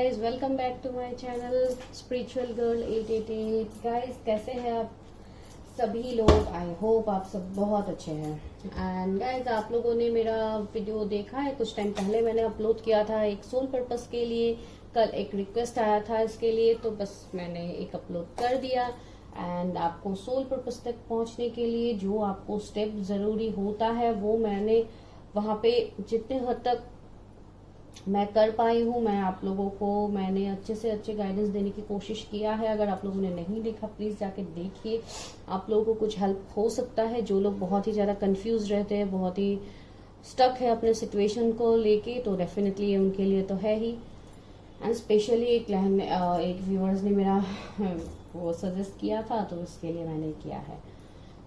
Guys, welcome back to my channel spiritual girl 888। Guys, कैसे हैं आप सभी लोग? आई होप आप सब बहुत अच्छे हैं। एंड गाइस, आप लोगों ने मेरा वीडियो देखा है, कुछ टाइम पहले मैंने अपलोड किया था एक सोल पर्पस के लिए। कल एक रिक्वेस्ट आया था इसके लिए, तो बस मैंने एक अपलोड कर दिया। एंड आपको सोल पर्पस तक पहुंचने के लिए जो आपको स्टेप जरूरी होता है वो मैंने वहां पे जितने हद तक मैं कर पाई हूँ, मैं आप लोगों को मैंने अच्छे से अच्छे गाइडेंस देने की कोशिश किया है। अगर आप लोगों ने नहीं देखा, प्लीज जाके देखिए, आप लोगों को कुछ हेल्प हो सकता है। जो लोग बहुत ही ज्यादा कंफ्यूज रहते हैं, बहुत ही स्टक है अपने सिचुएशन को लेके, तो डेफिनेटली ये उनके लिए तो है ही। एंड स्पेशली एक व्यूअर्स ने मेरा वो सजेस्ट किया था, तो इसके लिए मैंने किया है।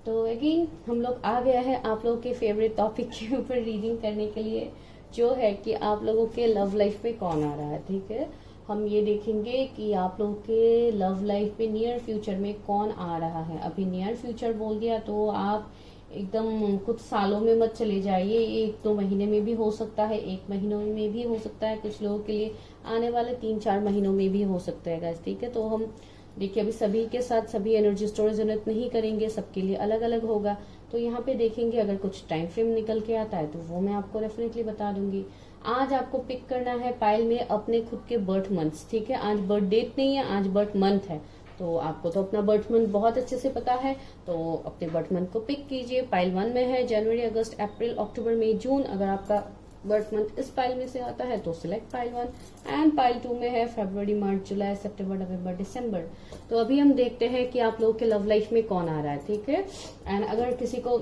तो अगेन हम लोग आ गया है आप लोगों के फेवरेट टॉपिक के ऊपर रीडिंग करने के लिए, जो है कि आप लोगों के लव लाइफ में कौन आ रहा है। ठीक है, हम ये देखेंगे कि आप लोगों के लव लाइफ में नियर फ्यूचर में कौन आ रहा है। अभी नियर फ्यूचर बोल दिया तो आप एकदम कुछ सालों में मत चले जाइए, 1-2 महीने में भी हो सकता है, 1 महीनों में भी हो सकता है, कुछ लोगों के लिए आने वाले 3-4 महीनों में भी हो सकता है गाइस। ठीक है, तो हम देखिए अभी सभी के साथ सभी एनर्जी स्टोरेज जनरेट नहीं करेंगे, सबके लिए अलग अलग होगा। तो यहाँ पे देखेंगे, अगर कुछ टाइम फ्रेम निकल के आता है तो वो मैं आपको डेफिनेटली बता दूंगी। आज आपको पिक करना है पाइल में अपने खुद के बर्थ मंथ्स। ठीक है, आज बर्थ डेट नहीं है, आज बर्थ मंथ है। तो आपको तो अपना बर्थ मंथ बहुत अच्छे से पता है, तो अपने बर्थ मंथ को पिक कीजिए। पाइल 1 में है जनवरी, अगस्त, अप्रैल, अक्टूबर, मई, जून। अगर आपका बर्थ मंथ इस पाइल में से आता है तो सिलेक्ट पाइल 1। एंड पाइल 2 में है फरवरी, मार्च, जुलाई, सितंबर, नवंबर, दिसंबर। तो अभी हम देखते हैं कि आप लोगों के लव लाइफ में कौन आ रहा है। ठीक है, एंड अगर किसी को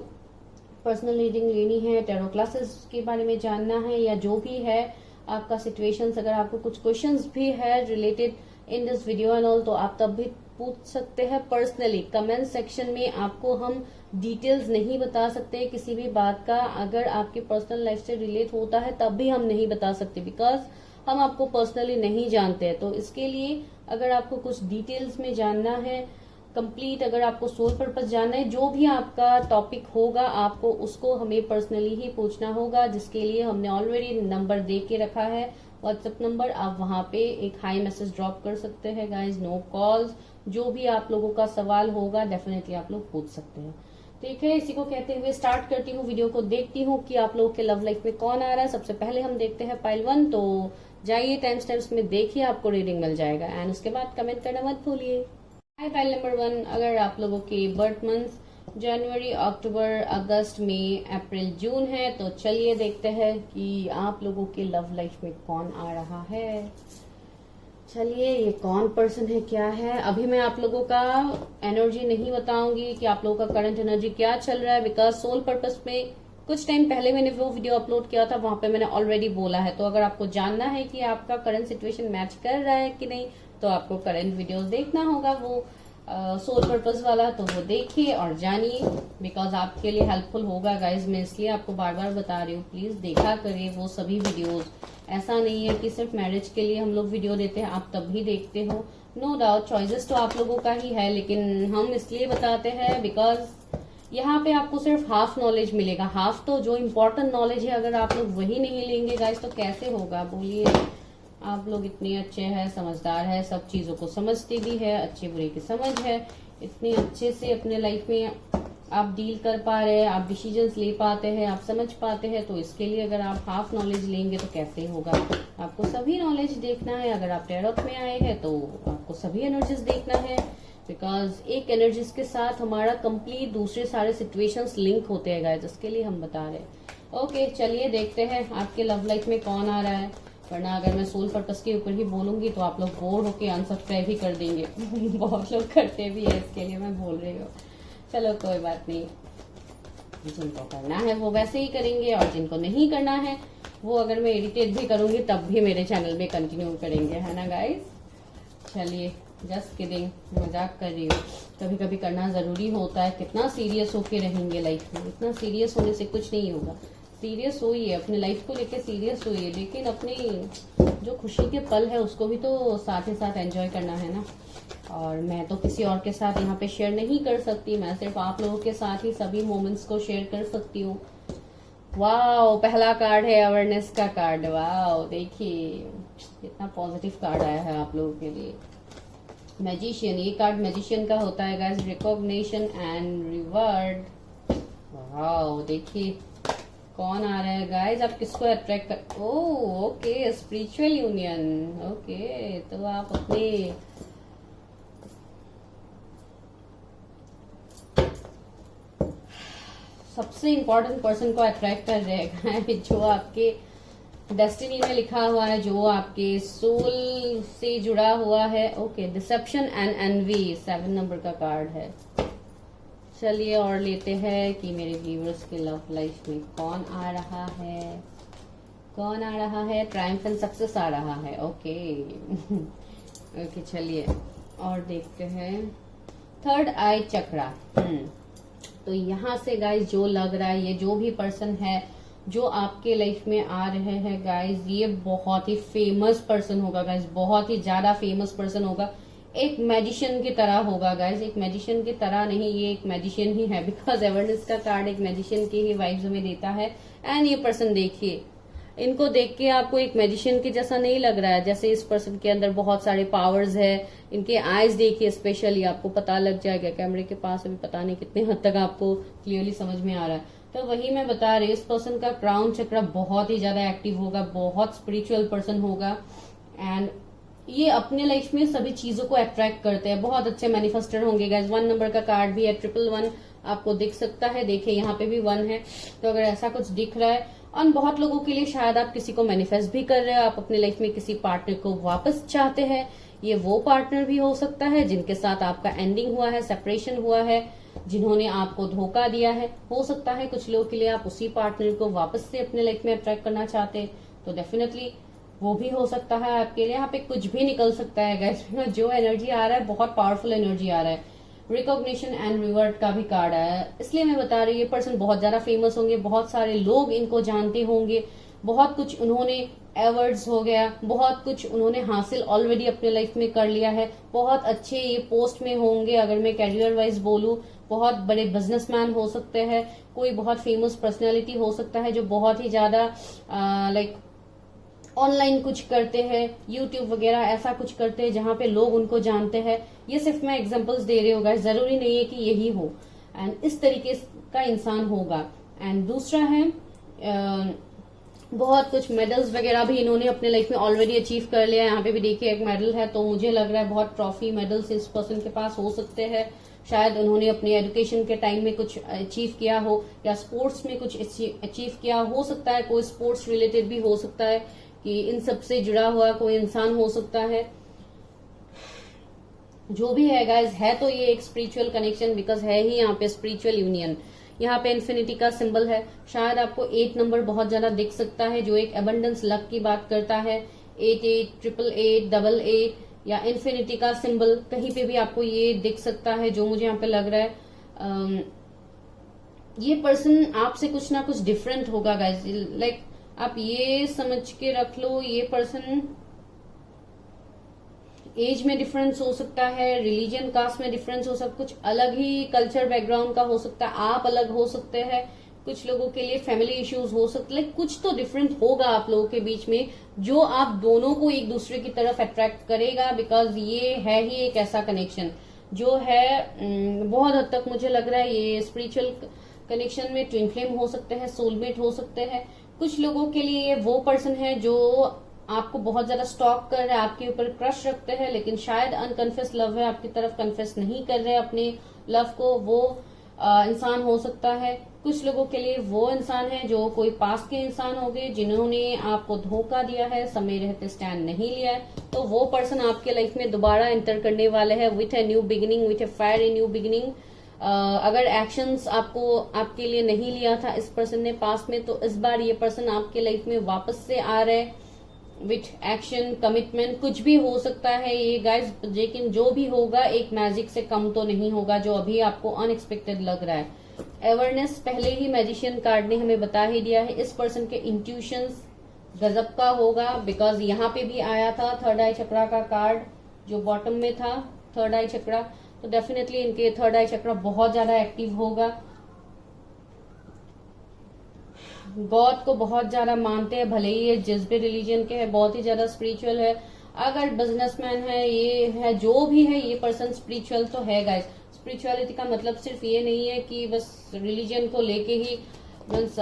पर्सनल रीडिंग लेनी है, टैरो क्लासेस के बारे में जानना है, या जो भी है आपका सिचुएशंस, अगर आपको कुछ क्वेश्चंस भी है related in this video and all, तो आप तब भी पूछ सकते हैं पर्सनली कमेंट सेक्शन में। आपको हम डिटेल्स नहीं बता सकते किसी भी बात का, अगर आपकी पर्सनल लाइफ से रिलेट होता है तब भी हम नहीं बता सकते, बिकॉज हम आपको पर्सनली नहीं जानते हैं। तो इसके लिए अगर आपको कुछ डिटेल्स में जानना है कंप्लीट, अगर आपको सोल पर्पस जानना है, जो भी आपका टॉपिक होगा आपको उसको हमें पर्सनली ही पूछना होगा, जिसके लिए हमने ऑलरेडी नंबर दे के रखा है, व्हाट्सएप नंबर। आप वहां पे एक हाई मैसेज ड्रॉप कर सकते हैं गाइज, नो कॉल्स। जो भी आप लोगों का सवाल होगा डेफिनेटली आप लोग पूछ सकते हैं। ठीक है, इसी को कहते हुए स्टार्ट करती हूँ वीडियो को, देखती हूँ कि आप लोगों के लव लाइफ में कौन आ रहा है। सबसे पहले हम देखते हैं पाइल 1, तो जाइए टाइम स्टेप्स में देखिए, आपको रीडिंग मिल जाएगा। एंड उसके बाद कमेंट करना मत भूलिए। हाय पाइल नंबर 1, अगर आप लोगों के बर्थ मंथ जनवरी, अक्टूबर, अगस्त, मई, अप्रैल, जून है, तो चलिए देखते हैं कि आप लोगों के लव लाइफ में कौन आ रहा है। चलिए, ये कौन पर्सन है, क्या है। अभी मैं आप लोगों का एनर्जी नहीं बताऊंगी कि आप लोगों का करंट एनर्जी क्या चल रहा है, बिकॉज सोल पर्पस में कुछ टाइम पहले मैंने वो वीडियो अपलोड किया था, वहां पे मैंने ऑलरेडी बोला है। तो अगर आपको जानना है कि आपका करंट सिचुएशन मैच कर रहा है कि नहीं, तो आपको करंट वीडियोस देखना होगा, वो सोल पर्पस वाला, तो वो देखिए और जानिए, बिकॉज आपके लिए हेल्पफुल होगा गाइज। मैं इसलिए आपको बार बार बता रही हूँ, प्लीज देखा करिए वो सभी वीडियोस। ऐसा नहीं है कि सिर्फ मैरिज के लिए हम लोग वीडियो देते हैं, आप तब भी देखते हो। नो डाउट चॉइसेस तो आप लोगों का ही है, लेकिन हम इसलिए बताते हैं बिकॉज यहाँ पे आपको सिर्फ हाफ नॉलेज मिलेगा। हाफ तो जो इम्पोर्टेंट नॉलेज है, अगर आप लोग वही नहीं लेंगे गाइज तो कैसे होगा बोलिए। आप लोग इतने अच्छे हैं, समझदार है, सब चीजों को समझते भी है, अच्छे बुरे की समझ है, इतने अच्छे से अपने लाइफ में आप डील कर पा रहे हैं, आप डिसीजंस ले पाते हैं, आप समझ पाते हैं। तो इसके लिए अगर आप हाफ नॉलेज लेंगे तो कैसे होगा। आपको सभी नॉलेज देखना है। अगर आप टैरोट में आए हैं तो आपको सभी एनर्जीज देखना है, बिकॉज एक एनर्जीज के साथ हमारा कंप्लीट दूसरे सारे सिचुएशंस लिंक होते हैं गाइस, जिसके लिए हम बता रहे हैं। ओके, चलिए देखते हैं आपके लव लाइफ में कौन आ रहा है। वरना अगर मैं सोल पर्पस के ऊपर ही बोलूंगी तो आप लोग बोर होके अनसब्सक्राइब ही कर देंगे बहुत लोग करते भी है, इसके लिए मैं बोल रही हूँ। चलो कोई बात नहीं, जिनको करना है वो वैसे ही करेंगे, और जिनको नहीं करना है वो अगर मैं इरिटेट भी करूंगी तब भी मेरे चैनल में कंटिन्यू करेंगे, है ना गाइस। चलिए, जस्ट किडिंग, मजाक कर रही हूँ। कभी कभी करना जरूरी होता है। कितना सीरियस होके रहेंगे लाइफ में, इतना सीरियस होने से कुछ नहीं होगा। सीरियस होइए, अपने लाइफ को लेके सीरियस होइए, लेकिन अपनी जो खुशी के पल है उसको भी तो साथ ही साथ एंजॉय करना है ना। और मैं तो किसी और के साथ यहाँ पे शेयर नहीं कर सकती, मैं सिर्फ आप लोगों के साथ ही सभी मोमेंट्स को शेयर कर सकती हूँ। वाओ, पहला कार्ड है अवेयरनेस का कार्ड। वाओ, देखिए इतना पॉजिटिव कार्ड आया है आप लोगों के लिए। मैजिशियन, ये कार्ड मैजिशियन का होता है guys, recognition and reward. Wow, देखिए कौन आ रहा है गाइस, आप किसको अट्रैक्ट कर, oh okay, spiritual union. Okay, तो आप अपने सबसे इंपॉर्टेंट पर्सन को अट्रैक्ट कर रहे हैं जो आपके डेस्टिनी में लिखा हुआ है, जो आपके सोल से जुड़ा हुआ है। Okay, deception and envy 7 number का कार्ड है। चलिए और लेते हैं कि मेरे व्यूअर्स के लव लाइफ में कौन आ रहा है, कौन आ रहा है। ट्रायम्फ एंड सक्सेस आ रहा है। ओके ओके, चलिए और देखते हैं। थर्ड आई चक्रा। तो यहाँ से गाइस जो लग रहा है, ये जो भी पर्सन है जो आपके लाइफ में आ रहे हैं गाइस, ये बहुत ही फेमस पर्सन होगा गाइस, बहुत ही ज्यादा फेमस पर्सन होगा। एक मैजिशियन की तरह होगा गाइस, एक मैजिशियन की तरह नहीं, ये एक मैजिशियन ही है, बिकॉज अवेयरनेस का कार्ड एक मैजिशियन की ही वाइब्स हमें देता है। एंड ये पर्सन देखिए, इनको देख के आपको एक मैजिशियन के जैसा नहीं लग रहा है, जैसे इस पर्सन के अंदर बहुत सारे पावर्स है। इनके आईज देखिए, स्पेशली आपको पता लग जाएगा, कैमरे के पास अभी पता नहीं कितने हद तक आपको क्लियरली समझ में आ रहा है। तो वही मैं बता रही हूँ, इस पर्सन का क्राउन चक्र बहुत ही ज्यादा एक्टिव होगा, बहुत स्पिरिचुअल पर्सन होगा। एंड ये अपने लाइफ में सभी चीजों को अट्रैक्ट करते हैं, बहुत अच्छे मैनिफेस्टर होंगे गाइस। 1 नंबर का कार्ड भी है, 111 आपको दिख सकता है, देखिए यहाँ पे भी 1 है। तो अगर ऐसा कुछ दिख रहा है, और बहुत लोगों के लिए शायद आप किसी को मैनिफेस्ट भी कर रहे हो, आप अपने लाइफ में किसी पार्टनर को वापस चाहते हैं। ये वो पार्टनर भी हो सकता है जिनके साथ आपका एंडिंग हुआ है, सेपरेशन हुआ है, जिन्होंने आपको धोखा दिया है। हो सकता है कुछ लोगों के लिए आप उसी पार्टनर को वापस से अपने लाइफ में अट्रैक्ट करना चाहते हैं, तो डेफिनेटली वो भी हो सकता है आपके लिए। यहाँ पे कुछ भी निकल सकता है गाइस, जो एनर्जी आ रहा है बहुत पावरफुल एनर्जी आ रहा है। रिकॉग्निशन एंड रिवर्ट का भी कार्ड आया है, इसलिए मैं बता रही हूँ ये पर्सन बहुत ज्यादा फेमस होंगे, बहुत सारे लोग इनको जानते होंगे, बहुत कुछ उन्होंने अवार्ड्स हो गया, बहुत कुछ उन्होंने हासिल ऑलरेडी अपने लाइफ में कर लिया है, बहुत अच्छे ये पोस्ट में होंगे। अगर मैं कैरियर वाइज बोलूं, बहुत बड़े बिजनेसमैन हो सकते हैं, कोई बहुत फेमस पर्सनैलिटी हो सकता है जो बहुत ही ज्यादा लाइक ऑनलाइन कुछ करते हैं, यूट्यूब वगैरह ऐसा कुछ करते हैं जहां पे लोग उनको जानते हैं। ये सिर्फ मैं एग्जांपल्स दे रही हूँ गाइस, जरूरी नहीं है कि यही हो। एंड इस तरीके का इंसान होगा। एंड दूसरा है बहुत कुछ मेडल्स वगैरह भी इन्होंने अपने लाइफ में ऑलरेडी अचीव कर लिया है। यहाँ पे भी देखिए एक मेडल है, तो मुझे लग रहा है बहुत ट्रॉफी मेडल्स इस पर्सन के पास हो सकते हैं। शायद उन्होंने अपने एजुकेशन के टाइम में कुछ अचीव किया हो, या स्पोर्ट्स में कुछ अचीव किया हो सकता है, कोई स्पोर्ट्स रिलेटेड भी हो सकता है, कि इन सब से जुड़ा हुआ कोई इंसान हो सकता है। जो भी है गाइस, है तो ये एक स्पिरिचुअल कनेक्शन, बिकॉज है ही यहाँ पे स्पिरिचुअल यूनियन। यहाँ पे इन्फिनिटी का सिंबल है, शायद आपको 8 नंबर बहुत ज्यादा दिख सकता है, जो एक एबंडेंस लक की बात करता है। 88, 888, 88 या इन्फिनिटी का सिंबल कहीं पे भी आपको ये दिख सकता है, जो मुझे यहाँ पे लग रहा है। ये पर्सन आपसे कुछ ना कुछ डिफरेंट होगा गाइस, लाइक आप ये समझ के रख लो, ये पर्सन एज में डिफरेंस हो सकता है, रिलीजन कास्ट में डिफरेंस हो सकता है, कुछ अलग ही कल्चर बैकग्राउंड का हो सकता है, आप अलग हो सकते हैं, कुछ लोगों के लिए फैमिली इश्यूज हो सकते हैं, कुछ तो डिफरेंट होगा आप लोगों के बीच में, जो आप दोनों को एक दूसरे की तरफ अट्रैक्ट करेगा। बिकॉज ये है ही एक ऐसा कनेक्शन जो है बहुत हद तक मुझे लग रहा है ये स्पिरिचुअल कनेक्शन में ट्विन फ्लेम हो सकते हैं, सोलमेट हो सकते हैं। कुछ लोगों के लिए ये वो पर्सन है जो आपको बहुत ज्यादा स्टॉक कर रहे हैं, आपके ऊपर क्रश रखते हैं, लेकिन शायद अनकन्फेस लव है, आपकी तरफ कन्फेस नहीं कर रहे अपने लव को, वो इंसान हो सकता है। कुछ लोगों के लिए वो इंसान है जो कोई पास के इंसान हो गए, जिन्होंने आपको धोखा दिया है, समय रहते स्टैंड नहीं लिया है, तो वो पर्सन आपके लाइफ में दोबारा एंटर करने वाले हैं with a new beginning, with A fire a new beginning. अगर एक्शंस आपके लिए नहीं लिया था इस पर्सन ने पास्ट में, तो इस बार ये पर्सन आपके लाइफ में वापस से आ रहे विथ एक्शन, कमिटमेंट, कुछ भी हो सकता है ये गाइस, लेकिन जो भी होगा एक मैजिक से कम तो नहीं होगा, जो अभी आपको अनएक्सपेक्टेड लग रहा है। अवेयरनेस पहले ही मैजिशियन कार्ड ने हमें बता ही दिया है, इस पर्सन के इंट्यूशंस गजब का होगा, बिकॉज यहाँ पे भी आया था थर्ड आई चक्रा का कार्ड, जो बॉटम में था थर्ड आई चक्रा, तो डेफिनेटली इनके थर्ड आई चक्रा बहुत ज्यादा एक्टिव होगा। गॉड को बहुत ज्यादा मानते हैं, भले ही ये जिस भी रिलीजन के है, बहुत ही ज्यादा स्पिरिचुअल है। अगर बिजनेसमैन है, ये है, जो भी है, ये पर्सन स्पिरिचुअल तो है गाइस। स्पिरिचुअलिटी का मतलब सिर्फ ये नहीं है कि बस रिलीजन को लेके ही मीन्स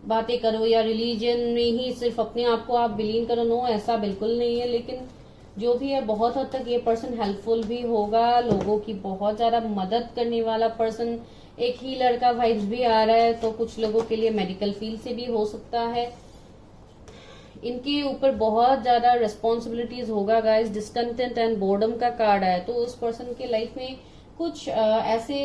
बातें करो या रिलीजन में ही सिर्फ अपने आप को आप बिलीव करो। नो, ऐसा बिल्कुल नहीं है। लेकिन जो भी है, बहुत हद तक ये पर्सन हेल्पफुल भी होगा, लोगों की बहुत ज्यादा मदद करने वाला पर्सन। एक हीलर का वाइब्स भी आ रहा है, तो कुछ लोगों के लिए मेडिकल फील्ड से भी हो सकता है। इनके ऊपर बहुत ज्यादा रिस्पॉन्सिबिलिटीज होगा गाइस। डिस्कंटेंट एंड बोर्डम का कार्ड है, तो उस पर्सन के लाइफ में कुछ ऐसे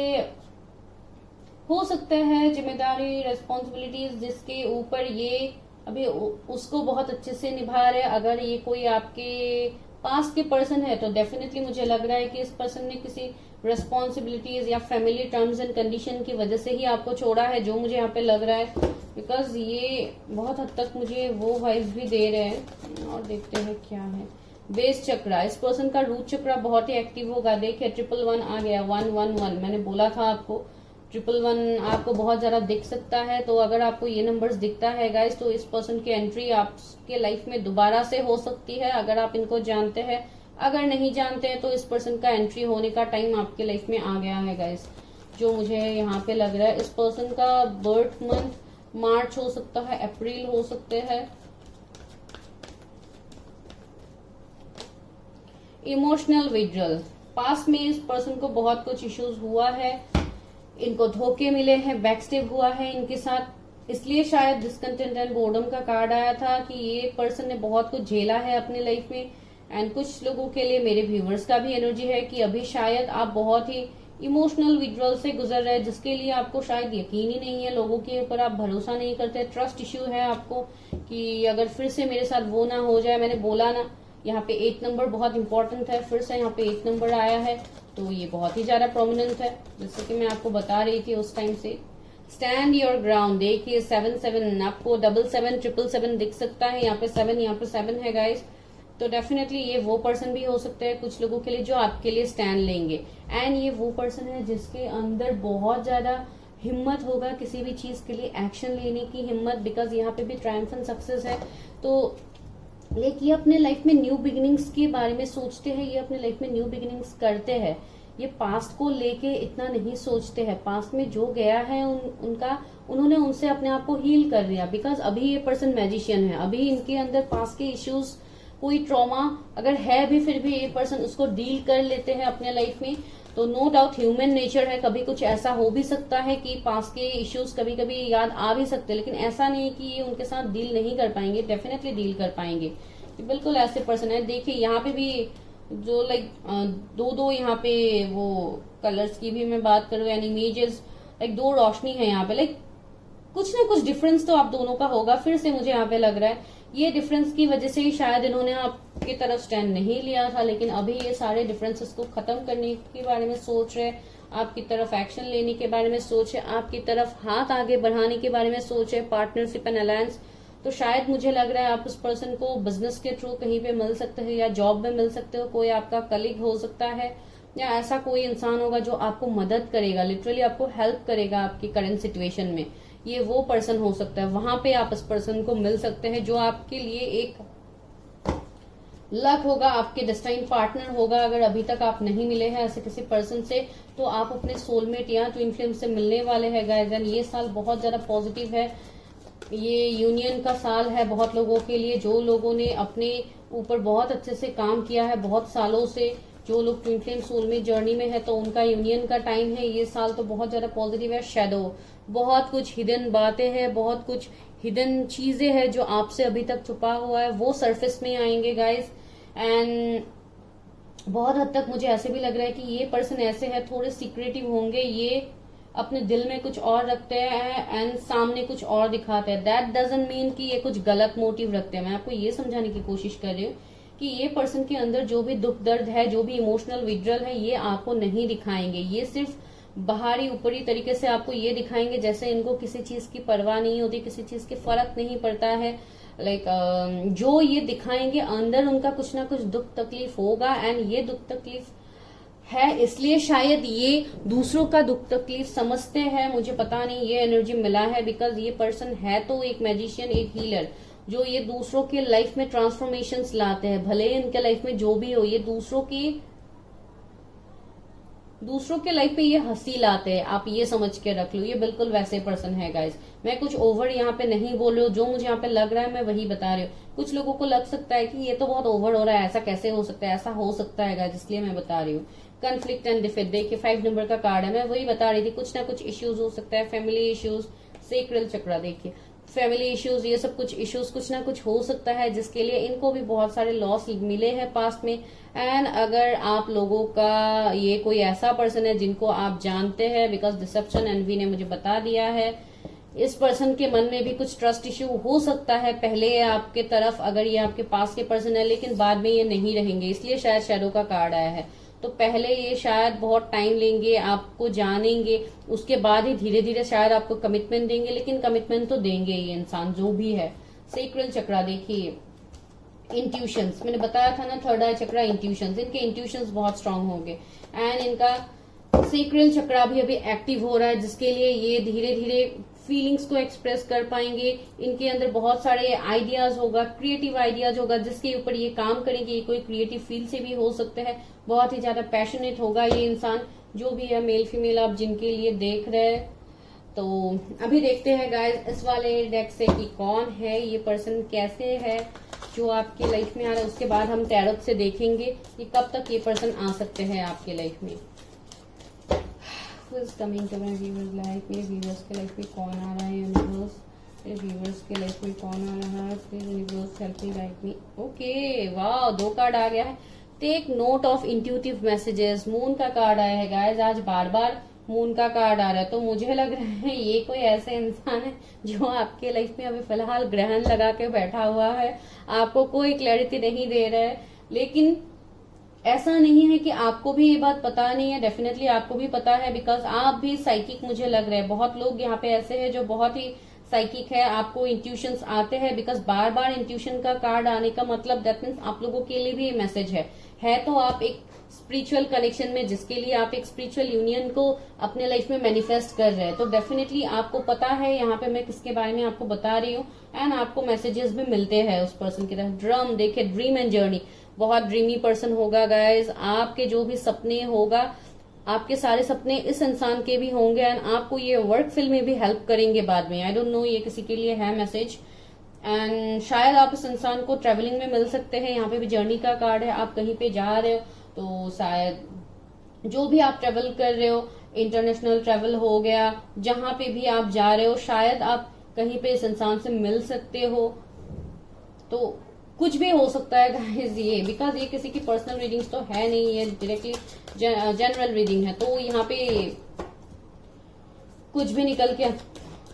हो सकते हैं जिम्मेदारी, रिस्पॉन्सिबिलिटीज, जिसके ऊपर ये अभी उसको बहुत अच्छे से निभा रहे। अगर ये कोई आपके पास के पर्सन है तो डेफिनेटली मुझे लग रहा है कि इस पर्सन ने किसी रिस्पॉन्सिबिलिटीज या फैमिली टर्म्स एंड कंडीशन की वजह से ही आपको छोड़ा है, जो मुझे यहाँ पे लग रहा है। बिकॉज ये बहुत हद तक मुझे वो वाइब्स भी दे रहे हैं। और देखते हैं क्या है। बेस चक्रा, इस पर्सन का रूट चक्रा बहुत ही एक्टिव होगा। देखिए 111 आ गया, 111। मैंने बोला था आपको 111 आपको बहुत ज्यादा दिख सकता है। तो अगर आपको ये नंबर्स दिखता है गाइस, तो इस पर्सन की एंट्री आपके लाइफ में दोबारा से हो सकती है, अगर आप इनको जानते हैं। अगर नहीं जानते हैं तो इस पर्सन का एंट्री होने का टाइम आपके लाइफ में आ गया है गाइस, जो मुझे यहाँ पे लग रहा है। इस पर्सन का बर्थ मंथ मार्च हो सकता है, अप्रैल हो सकते हैं। इमोशनल विड्रल, पास में इस पर्सन को बहुत कुछ इश्यूज हुआ है, इनको धोखे मिले हैं, बैकस्टेप हुआ है इनके साथ। इसलिए शायद डिस्कंटेंट एंड बोर्डम का कार्ड आया था कि ये पर्सन ने बहुत कुछ झेला है अपने लाइफ में। एंड कुछ लोगों के लिए, मेरे व्यूवर्स का भी एनर्जी है कि अभी शायद आप बहुत ही इमोशनल विड्रॉल से गुजर रहे हैं, जिसके लिए आपको शायद यकीन ही नहीं है, लोगों के ऊपर आप भरोसा नहीं करते, ट्रस्ट इश्यू है आपको कि अगर फिर से मेरे साथ वो ना हो जाए। मैंने बोला ना, यहाँ पे 8 नंबर बहुत इंपॉर्टेंट है, फिर से यहाँ पे 8 नंबर आया है, तो ये बहुत ही ज्यादा प्रोमिनेंट है, जैसे कि मैं आपको बता रही थी उस टाइम से। स्टैंड योर ग्राउंड, देखिए 7 आपको 7 7 दिख सकता है, यहाँ पे 7, यहाँ पे 7 है गाइस। तो डेफिनेटली ये वो पर्सन भी हो सकता है कुछ लोगों के लिए जो आपके लिए स्टैंड लेंगे। एंड ये वो पर्सन है जिसके अंदर बहुत ज्यादा हिम्मत होगा किसी भी चीज के लिए एक्शन लेने की हिम्मत, बिकॉज यहाँ पे भी ट्रायम्फेंट सक्सेस है। तो लेकिन ये अपने लाइफ में न्यू बिगिनिंग्स के बारे में सोचते हैं, ये अपने लाइफ में न्यू बिगिनिंग्स करते हैं। ये पास्ट को लेके इतना नहीं सोचते हैं, पास्ट में जो गया है उन्होंने उनसे अपने आप को हील कर लिया। बिकॉज अभी ये पर्सन मैजिशियन है, अभी इनके अंदर पास्ट के इश्यूज, कोई ट्रॉमा अगर है भी, फिर भी ये पर्सन उसको डील कर लेते हैं अपने लाइफ में। तो नो डाउट ह्यूमन नेचर है, कभी कुछ ऐसा हो भी सकता है कि पास के इश्यूज कभी कभी याद आ भी सकते हैं, लेकिन ऐसा नहीं कि ये उनके साथ डील नहीं कर पाएंगे, डेफिनेटली डील कर पाएंगे। बिल्कुल ऐसे पर्सन है। देखिए यहाँ पे भी जो लाइक दो यहाँ पे वो कलर्स की भी मैं बात करूँ, यानी इमेजेस, लाइक 2 रोशनी है यहाँ पे, लाइक कुछ ना कुछ डिफरेंस तो आप दोनों का होगा। फिर से मुझे यहाँ पे लग रहा है ये डिफरेंस की वजह से ही शायद इन्होंने आपकी तरफ स्टैंड नहीं लिया था, लेकिन अभी ये सारे डिफरेंसेस को खत्म करने के बारे में सोच रहे, आपकी तरफ एक्शन लेने के बारे में सोच रहे, आपकी तरफ हाथ आगे बढ़ाने के बारे में सोच रहे, पार्टनरशिप एंड अलायंस। तो शायद मुझे लग रहा है आप उस पर्सन को बिजनेस के थ्रू कहीं पे मिल सकते हो या जॉब में मिल सकते हो, कोई आपका कलीग हो सकता है या ऐसा कोई इंसान होगा जो आपको मदद करेगा, लिटरली आपको हेल्प करेगा आपकी करंट सिचुएशन में। ये वो पर्सन हो सकता है, वहां पे आप इस पर्सन को मिल सकते हैं जो आपके लिए एक लक होगा, आपके डेस्टाइन पार्टनर होगा। अगर अभी तक आप नहीं मिले हैं ऐसे किसी पर्सन से, तो आप अपने सोलमेट या ट्विन फ्लेम से मिलने वाले हैं गाइस। एंड ये साल बहुत ज्यादा पॉजिटिव है, ये यूनियन का साल है बहुत लोगों के लिए, जो लोगों ने अपने ऊपर बहुत अच्छे से काम किया है बहुत सालों से, जो लोग ट्विन फ्लेम सोलमेट जर्नी में है, तो उनका यूनियन का टाइम है। ये साल तो बहुत ज्यादा पॉजिटिव है। शैडो, बहुत कुछ हिडन बातें हैं, बहुत कुछ हिडन चीजें हैं जो आपसे अभी तक छुपा हुआ है, वो सरफेस में आएंगे गाइस। एंड बहुत हद तक मुझे ऐसे भी लग रहा है कि ये पर्सन ऐसे है, थोड़े सीक्रेटिव होंगे, ये अपने दिल में कुछ और रखते हैं एंड सामने कुछ और दिखाते हैं। दैट डजंट मीन कि ये कुछ गलत मोटिव रखते हैं। मैं आपको ये समझाने की कोशिश कर रही हूँ कि ये पर्सन के अंदर जो भी दुख दर्द है, जो भी इमोशनल विड्रॉल है, ये आपको नहीं दिखाएंगे। ये सिर्फ बाहरी ऊपरी तरीके से आपको ये दिखाएंगे जैसे इनको किसी चीज की परवाह नहीं होती, किसी चीज की फर्क नहीं पड़ता है। लाइक जो ये दिखाएंगे, अंदर उनका कुछ ना कुछ दुख तकलीफ होगा। एंड ये दुख तकलीफ है, इसलिए शायद ये दूसरों का दुख तकलीफ समझते हैं, मुझे पता नहीं, ये एनर्जी मिला है। बिकॉज ये पर्सन है तो एक मैजिशियन, एक हीलर, जो ये दूसरों के लाइफ में ट्रांसफॉर्मेशंस लाते हैं। भले इनके लाइफ में जो भी हो, ये दूसरों के लाइफ में ये हंसी लाते हैं, आप ये समझ के रख लो। ये बिल्कुल वैसे पर्सन है गाइस। मैं कुछ ओवर यहाँ पे नहीं बोल रही हूँ, जो मुझे यहाँ पे लग रहा है मैं वही बता रही हूँ। कुछ लोगों को लग सकता है कि ये तो बहुत ओवर हो रहा है, ऐसा कैसे हो सकता है, ऐसा हो सकता है गाइस, इसलिए मैं बता रही हूँ। कन्फ्लिक्ट एंड डिफीट, देखिए 5 नंबर का कार्ड है, मैं वही बता रही थी, कुछ ना कुछ इश्यूज हो सकता है, फैमिली इश्यूज, सेक्रल चक्रा, देखिए फैमिली इश्यूज, ये सब कुछ इश्यूज कुछ ना कुछ हो सकता है, जिसके लिए इनको भी बहुत सारे लॉस मिले हैं पास्ट में। एंड अगर आप लोगों का ये कोई ऐसा पर्सन है जिनको आप जानते हैं, बिकॉज डिसेप्शन एनवी ने मुझे बता दिया है, इस पर्सन के मन में भी कुछ ट्रस्ट इश्यू हो सकता है पहले आपके तरफ, अगर ये आपके पास के पर्सन है, लेकिन बाद में ये नहीं रहेंगे, इसलिए शायद शैडो का कार्ड आया है। तो पहले ये शायद बहुत टाइम लेंगे, आपको जानेंगे, उसके बाद ही धीरे धीरे शायद आपको कमिटमेंट देंगे, लेकिन कमिटमेंट तो देंगे ये इंसान जो भी है। सेक्रल चक्रा, देखिए इंट्यूशंस, मैंने बताया था ना, थर्ड आई चक्रा इंट्यूशंस, इनके इंट्यूशंस बहुत स्ट्रांग होंगे। एंड इनका सेक्रल चक्रा भी अभी एक्टिव हो रहा है, जिसके लिए ये धीरे धीरे फीलिंग्स को एक्सप्रेस कर पाएंगे। इनके अंदर बहुत सारे आइडियाज होगा, क्रिएटिव आइडियाज होगा, जिसके ऊपर ये काम करेंगे। ये कोई क्रिएटिव फील्ड से भी हो सकता है, बहुत ही ज्यादा पैशनेट होगा ये इंसान, जो भी है, मेल फीमेल आप जिनके लिए देख रहे हैं। तो अभी देखते हैं गाइस इस वाले डेक से कि कौन है ये पर्सन, कैसे है जो आपकी लाइफ में आ रहा है। उसके बाद हम टैरोट से देखेंगे कि कब तक ये पर्सन आ सकते हैं आपके लाइफ में। Coming to my viewers life, मेरे व्यूअर्स के लाइफ में कौन आ रहा है यूनिवर्स, मेरे व्यूअर्स के लाइफ में कौन आ रहा है, फिर universe help me guide me. Okay, वाह, 2 कार्ड आ गया है। Take note of intuitive messages, moon का कार्ड आया है गाइस, आज बार बार मून का कार्ड आ रहा है। तो मुझे लग रहा है ये कोई ऐसे इंसान है जो आपके लाइफ में अभी फिलहाल ग्रहण लगा के बैठा हुआ है, आपको कोई क्लैरिटी नहीं दे रहा है। लेकिन ऐसा नहीं है कि आपको भी ये बात पता नहीं है, डेफिनेटली आपको भी पता है, बिकॉज आप भी साइकिक मुझे लग रहा है। बहुत लोग यहाँ पे ऐसे हैं जो बहुत ही साइकिक है, आपको इंट्यूशंस आते हैं, बिकॉज बार बार इंट्यूशन का कार्ड आने का मतलब दैट मीन्स आप लोगों के लिए भी ये मैसेज है तो आप एक स्पिरिचुअल कनेक्शन में, जिसके लिए आप एक स्पिरिचुअल यूनियन को अपने लाइफ में मैनिफेस्ट कर रहे हैं। तो डेफिनेटली आपको पता है यहाँ पे मैं किसके बारे में आपको बता रही हूँ, एंड आपको मैसेजेस भी मिलते हैं उस पर्सन की तरफ। ड्रम, देखिए ड्रीम एंड जर्नी, बहुत ड्रीमी पर्सन होगा गाइज। आपके जो भी सपने होगा, आपके सारे सपने इस इंसान के भी होंगे, एंड आपको ये वर्क फील्ड में भी हेल्प करेंगे बाद में। आई डोंट नो ये किसी के लिए है मैसेज। एंड शायद आप इस इंसान को ट्रेवलिंग में मिल सकते हैं, यहाँ पे भी जर्नी का कार्ड है, आप कहीं पे जा रहे हो तो शायद जो भी आप ट्रेवल कर रहे हो, इंटरनेशनल ट्रेवल हो गया, जहां पे भी आप जा रहे हो, शायद आप कहीं पे इस इंसान से मिल सकते हो। तो कुछ भी हो सकता है गाइस ये, बिकॉज ये किसी की पर्सनल रीडिंग्स तो है नहीं, ये डायरेक्टली जनरल रीडिंग है। तो यहाँ पे कुछ भी निकल के,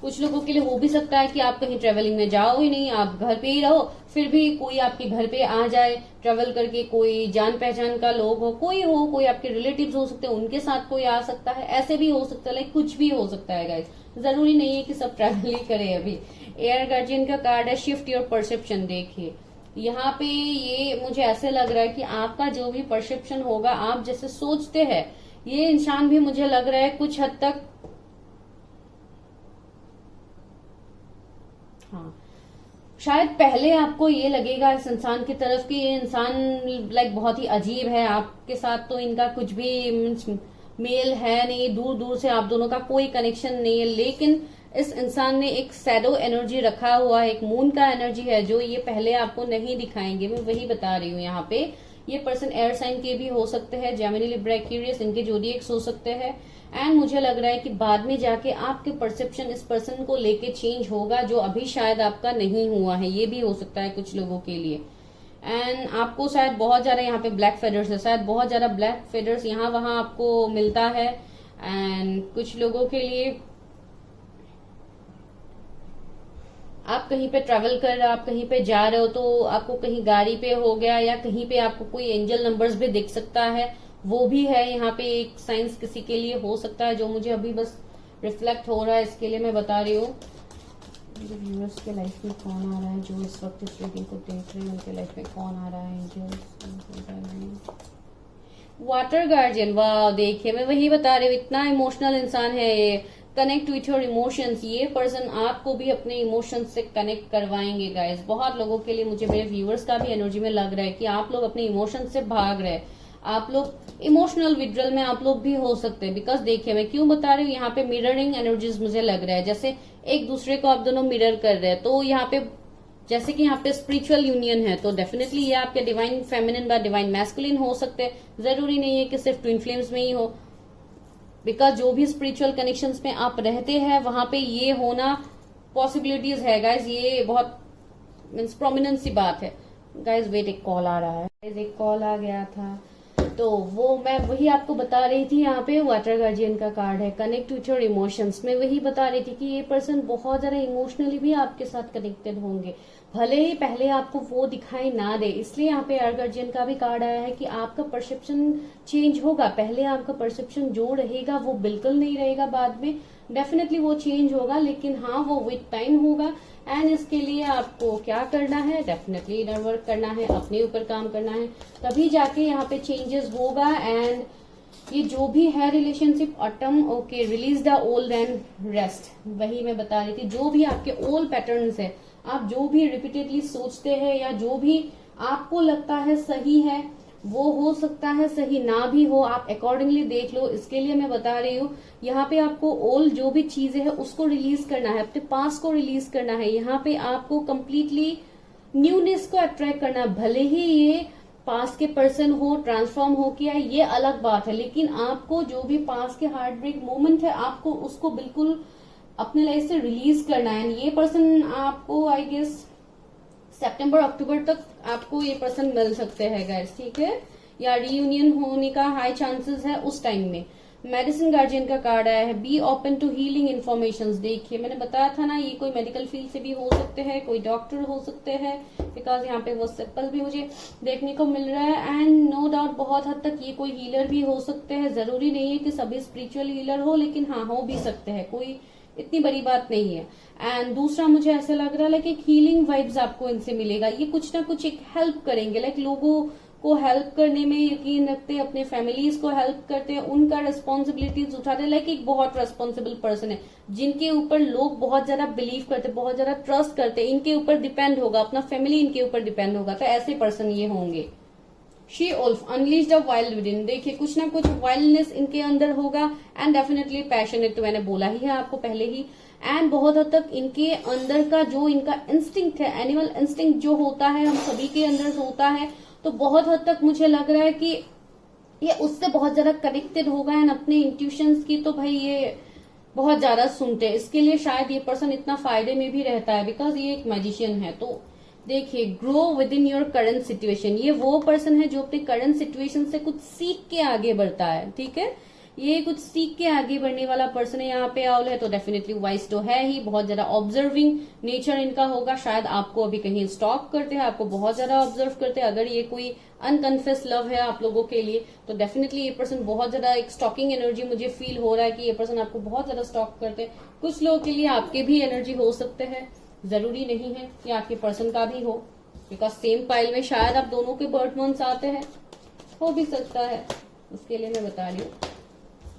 कुछ लोगों के लिए हो भी सकता है कि आप कहीं ट्रेवलिंग में जाओ ही नहीं, आप घर पे ही रहो, फिर भी कोई आपके घर पे आ जाए ट्रेवल करके, कोई जान पहचान का लोग हो, कोई आपके रिलेटिव्स हो सकते हैं, उनके साथ कोई आ सकता है, ऐसे भी हो सकता है, लाइक कुछ भी हो सकता है गाइस, जरूरी नहीं है कि सब ट्रैवल ही करे। अभी एयर गार्जियन का कार्ड है, शिफ्ट योर परसेप्शन। देखिए यहाँ पे ये मुझे ऐसे लग रहा है कि आपका जो भी परसेप्शन होगा, आप जैसे सोचते हैं, ये इंसान भी मुझे लग रहा है कुछ हद तक, हाँ, शायद पहले आपको ये लगेगा इस इंसान की तरफ कि ये इंसान लाइक बहुत ही अजीब है, आपके साथ तो इनका कुछ भी मेल है नहीं, दूर दूर से आप दोनों का कोई कनेक्शन नहीं है। लेकिन इस इंसान ने एक शैडो एनर्जी रखा हुआ है, एक मून का एनर्जी है, जो ये पहले आपको नहीं दिखाएंगे। मैं वही बता रही हूँ यहाँ पे। ये पर्सन एयर साइन के भी हो सकते हैं, जेमिनी, लिब्रा, एक्वेरियस, इनके जोडिएक्स हो सकते हैं। एंड मुझे लग रहा है कि बाद में जाके आपके परसेप्शन इस पर्सन को लेके चेंज होगा, जो अभी शायद आपका नहीं हुआ है, ये भी हो सकता है कुछ लोगों के लिए। एंड आपको शायद बहुत ज्यादा यहाँ पे ब्लैक फेदर्स है, शायद बहुत ज्यादा ब्लैक फेदर्स यहाँ वहां आपको मिलता है। एंड कुछ लोगों के लिए आप कहीं पे ट्रैवल कर रहे हो, आप कहीं पे जा रहे हो, तो आपको कहीं गाड़ी पे हो गया, या कहीं पे आपको कोई एंजल नंबर्स भी दिख सकता है, वो भी है यहाँ पे एक साइंस किसी के लिए हो सकता है, जो मुझे अभी बस रिफ्लेक्ट हो रहा है, इसके लिए मैं बता रही हूँ। व्यूअर्स के लाइफ में कौन आ रहा है, जो इस वक्त इस रीडिंग को देख रहे हैं, उनके लाइफ में कौन आ रहा है एंजल्स। वाटर गार्जियन, वाह देखिए मैं वही बता रही हूँ, इतना इमोशनल इंसान है ये। कनेक्ट विथ योर इमोशंस, ये पर्सन आपको भी अपने इमोशंस से कनेक्ट करवाएंगे गाइस। बहुत लोगों के लिए, मुझे मेरे व्यूअर्स का भी एनर्जी में लग रहा है कि आप लोग अपने इमोशंस से भाग रहे हैं। आप लोग इमोशनल विड्रल में आप लोग भी हो सकते हैं। बिकॉज देखिए मैं क्यों बता रही हूँ, यहाँ पे मिररिंग एनर्जीज मुझे लग रहा है, जैसे एक दूसरे को आप दोनों मिरर कर रहे हैं। तो यहाँ पे जैसे कि यहाँ पे स्पिरिचुअल यूनियन है, तो डेफिनेटली ये आपके डिवाइन फेमिनिन व डिवाइन मैस्कुलिन हो सकते हैं। जरूरी नहीं है कि सिर्फ ट्विन फ्लेम्स में ही हो, बिकॉज जो भी स्पिरिचुअल कनेक्शंस में आप रहते हैं वहां पे ये होना पॉसिबिलिटीज है गाइज। ये बहुत मीन्स प्रोमिनेंट सी बात है गाइज। वेट, एक कॉल आ रहा है गाइज, एक कॉल आ गया था, तो वो मैं वही आपको बता रही थी। यहाँ पे वाटर गार्जियन का कार्ड है, कनेक्ट विथ योर इमोशंस। मैं वही बता रही थी कि ये पर्सन बहुत ज्यादा इमोशनली भी आपके साथ कनेक्टेड होंगे, भले ही पहले आपको वो दिखाई ना दे। इसलिए यहाँ पे वाटर गार्जियन का भी कार्ड आया है कि आपका परसेप्शन चेंज होगा। पहले आपका परसेप्शन जो रहेगा वो बिल्कुल नहीं रहेगा, बाद में डेफिनेटली वो चेंज होगा, लेकिन हाँ वो विद टाइम होगा। एंड इसके लिए आपको क्या करना है, डेफिनेटली इनर वर्क करना है, अपने ऊपर काम करना है, तभी जाके यहाँ पे चेंजेस होगा। एंड ये जो भी है relationship autumn, okay, release the old and rest. वही मैं बता रही थी, जो भी आपके ओल्ड पैटर्न्स है, आप जो भी रिपीटेडली सोचते हैं या जो भी आपको लगता है सही है, वो हो सकता है सही ना भी हो, आप अकॉर्डिंगली देख लो। इसके लिए मैं बता रही हूँ, यहाँ पे आपको ओल्ड जो भी चीजें है उसको रिलीज करना है, अपने पास को रिलीज करना है। यहाँ पे आपको कंप्लीटली न्यूनेस को अट्रैक्ट करना है। भले ही ये पास के पर्सन हो, ट्रांसफॉर्म हो किया, ये अलग बात है, लेकिन आपको जो भी पास के हार्ट ब्रेक मोमेंट है, आपको उसको बिल्कुल अपने लाइफ से रिलीज करना है। ये पर्सन आपको आई गेस सितंबर अक्टूबर तक आपको ये पर्सन मिल सकते हैं गाइस, ठीक है, या रीयूनियन होने का हाई चांसेस है उस टाइम में। मेडिसिन गार्जियन का कार्ड आया है, be open to healing information. देखिए मैंने बताया था ना, ये कोई मेडिकल फील्ड से भी हो सकते हैं, कोई डॉक्टर हो सकते हैं, बिकॉज यहाँ पे वो सिंपल भी मुझे देखने को मिल रहा है। एंड नो डाउट बहुत हद तक ये कोई हीलर भी हो सकते हैं। जरूरी नहीं है कि सभी स्पिरिचुअल हीलर हो, लेकिन हाँ हो भी सकते हैं, कोई इतनी बड़ी बात नहीं है। एंड दूसरा मुझे ऐसा लग रहा है लाइक एक हीलिंग वाइब्स आपको इनसे मिलेगा। ये कुछ ना कुछ एक हेल्प करेंगे, लाइक लोगों को हेल्प करने में यकीन रखते हैं, अपने फैमिलीज को हेल्प करते हैं, उनका रिस्पॉन्सिबिलिटीज उठाते हैं। लाइक एक बहुत रेस्पॉन्सिबल पर्सन है, जिनके ऊपर लोग बहुत ज्यादा बिलीव करते, बहुत ज्यादा ट्रस्ट करते, इनके ऊपर डिपेंड होगा, अपना फैमिली इनके ऊपर डिपेंड होगा। तो ऐसे पर्सन ये होंगे। She wolf unleash the wild within. देखिए कुछ ना कुछ वाइल्डनेस इनके अंदर होगा। एंड डेफिनेटली पैशनेट, तो मैंने बोला ही है आपको पहले ही। एंड बहुत हद तक इनके अंदर का जो इनका इंस्टिंक्ट है, एनिमल इंस्टिंक्ट जो होता है, हम सभी के अंदर होता है, तो बहुत हद तक मुझे लग रहा है कि ये उससे बहुत ज्यादा कनेक्टेड होगा। एंड अपने इंट्यूशंस की तो भाई ये बहुत ज्यादा सुनते हैं। इसके लिए शायद ये पर्सन इतना फायदे में भी रहता है, बिकॉज ये एक मैजिशियन है। तो देखिए, grow with in your current situation. ये वो पर्सन है जो अपने करंट सिचुएशन से कुछ सीख के आगे बढ़ता है, ठीक है, ये कुछ सीख के आगे बढ़ने वाला पर्सन है। यहाँ पे आउल है तो डेफिनेटली वाइस तो है ही, बहुत ज्यादा ऑब्जर्विंग नेचर इनका होगा। शायद आपको अभी कहीं स्टॉक करते हैं, आपको बहुत ज्यादा ऑब्जर्व करते हैं। अगर ये कोई अनकन्फेस लव है आप लोगों के लिए, तो डेफिनेटली ये पर्सन बहुत ज्यादा एक स्टॉकिंग एनर्जी मुझे फील हो रहा है कि ये पर्सन आपको बहुत ज्यादा स्टॉक करते हैं। कुछ लोगों के लिए आपके भी एनर्जी हो सकते हैं, जरूरी नहीं है कि आपके पर्सन का भी हो, बिकॉज सेम पाइल में शायद आप दोनों के बर्थ मंथ्स आते हैं, हो भी सकता है, उसके लिए मैं बता रही हूँ।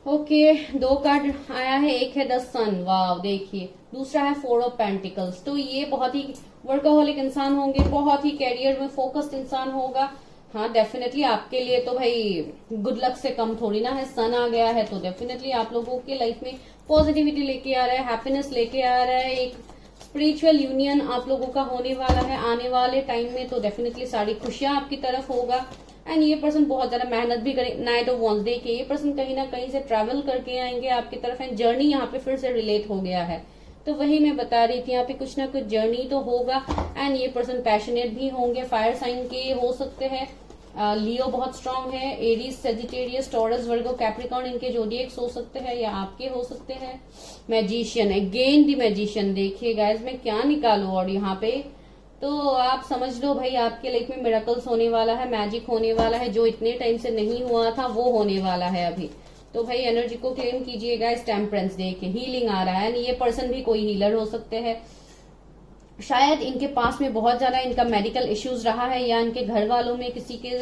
ओके, दो कार्ड आया है, एक है द सन, वाव देखिए, दूसरा है फोर ऑफ पेंटिकल्स। तो ये बहुत ही वर्कहोलिक इंसान होंगे, बहुत ही कैरियर में फोकस्ड इंसान होगा। हाँ डेफिनेटली आपके लिए तो भाई गुड लक से कम थोड़ी ना है। सन आ गया है तो डेफिनेटली आप लोगों के लाइफ में पॉजिटिविटी लेके आ रहा है, हैप्पीनेस लेके आ रहा है, एक स्पिरिचुअल यूनियन आप लोगों का होने वाला है आने वाले टाइम में। तो डेफिनेटली सारी खुशियां आपकी तरफ होगा। एंड ये पर्सन बहुत ज्यादा मेहनत भी करे। नाइट ऑफ वॉन्स देखिए, ये पर्सन कहीं ना कहीं से ट्रैवल करके आएंगे आपकी तरफ। एंड जर्नी यहाँ पे फिर से रिलेट हो गया है, तो वही मैं बता रही थी, यहाँ पे कुछ ना कुछ जर्नी तो होगा। एंड ये पर्सन पैशनेट भी होंगे, फायर साइन के हो सकते हैं। लियो बहुत स्ट्रांग है, एरीज, सेजिटेरियस, टॉरस, वर्गो, कैप्रिकॉर्न इनके जोडिएक्स हो सकते हैं या आपके हो सकते हैं। Magician, again the magician. देखिए गाइज मैं क्या निकालू, और यहाँ पे तो आप समझ लो भाई आपके लाइफ में मिरेकल्स होने वाला है, मैजिक होने वाला है, जो इतने टाइम से नहीं हुआ था वो होने वाला है अभी। तो भाई एनर्जी को क्लेम कीजिएगा। टेम्परेंस देखिए, हीलिंग आ रहा है। ये पर्सन भी कोई हीलर हो सकते हैं, शायद इनके पास में बहुत ज्यादा इनका मेडिकल इश्यूज रहा है, या इनके घर वालों में किसी के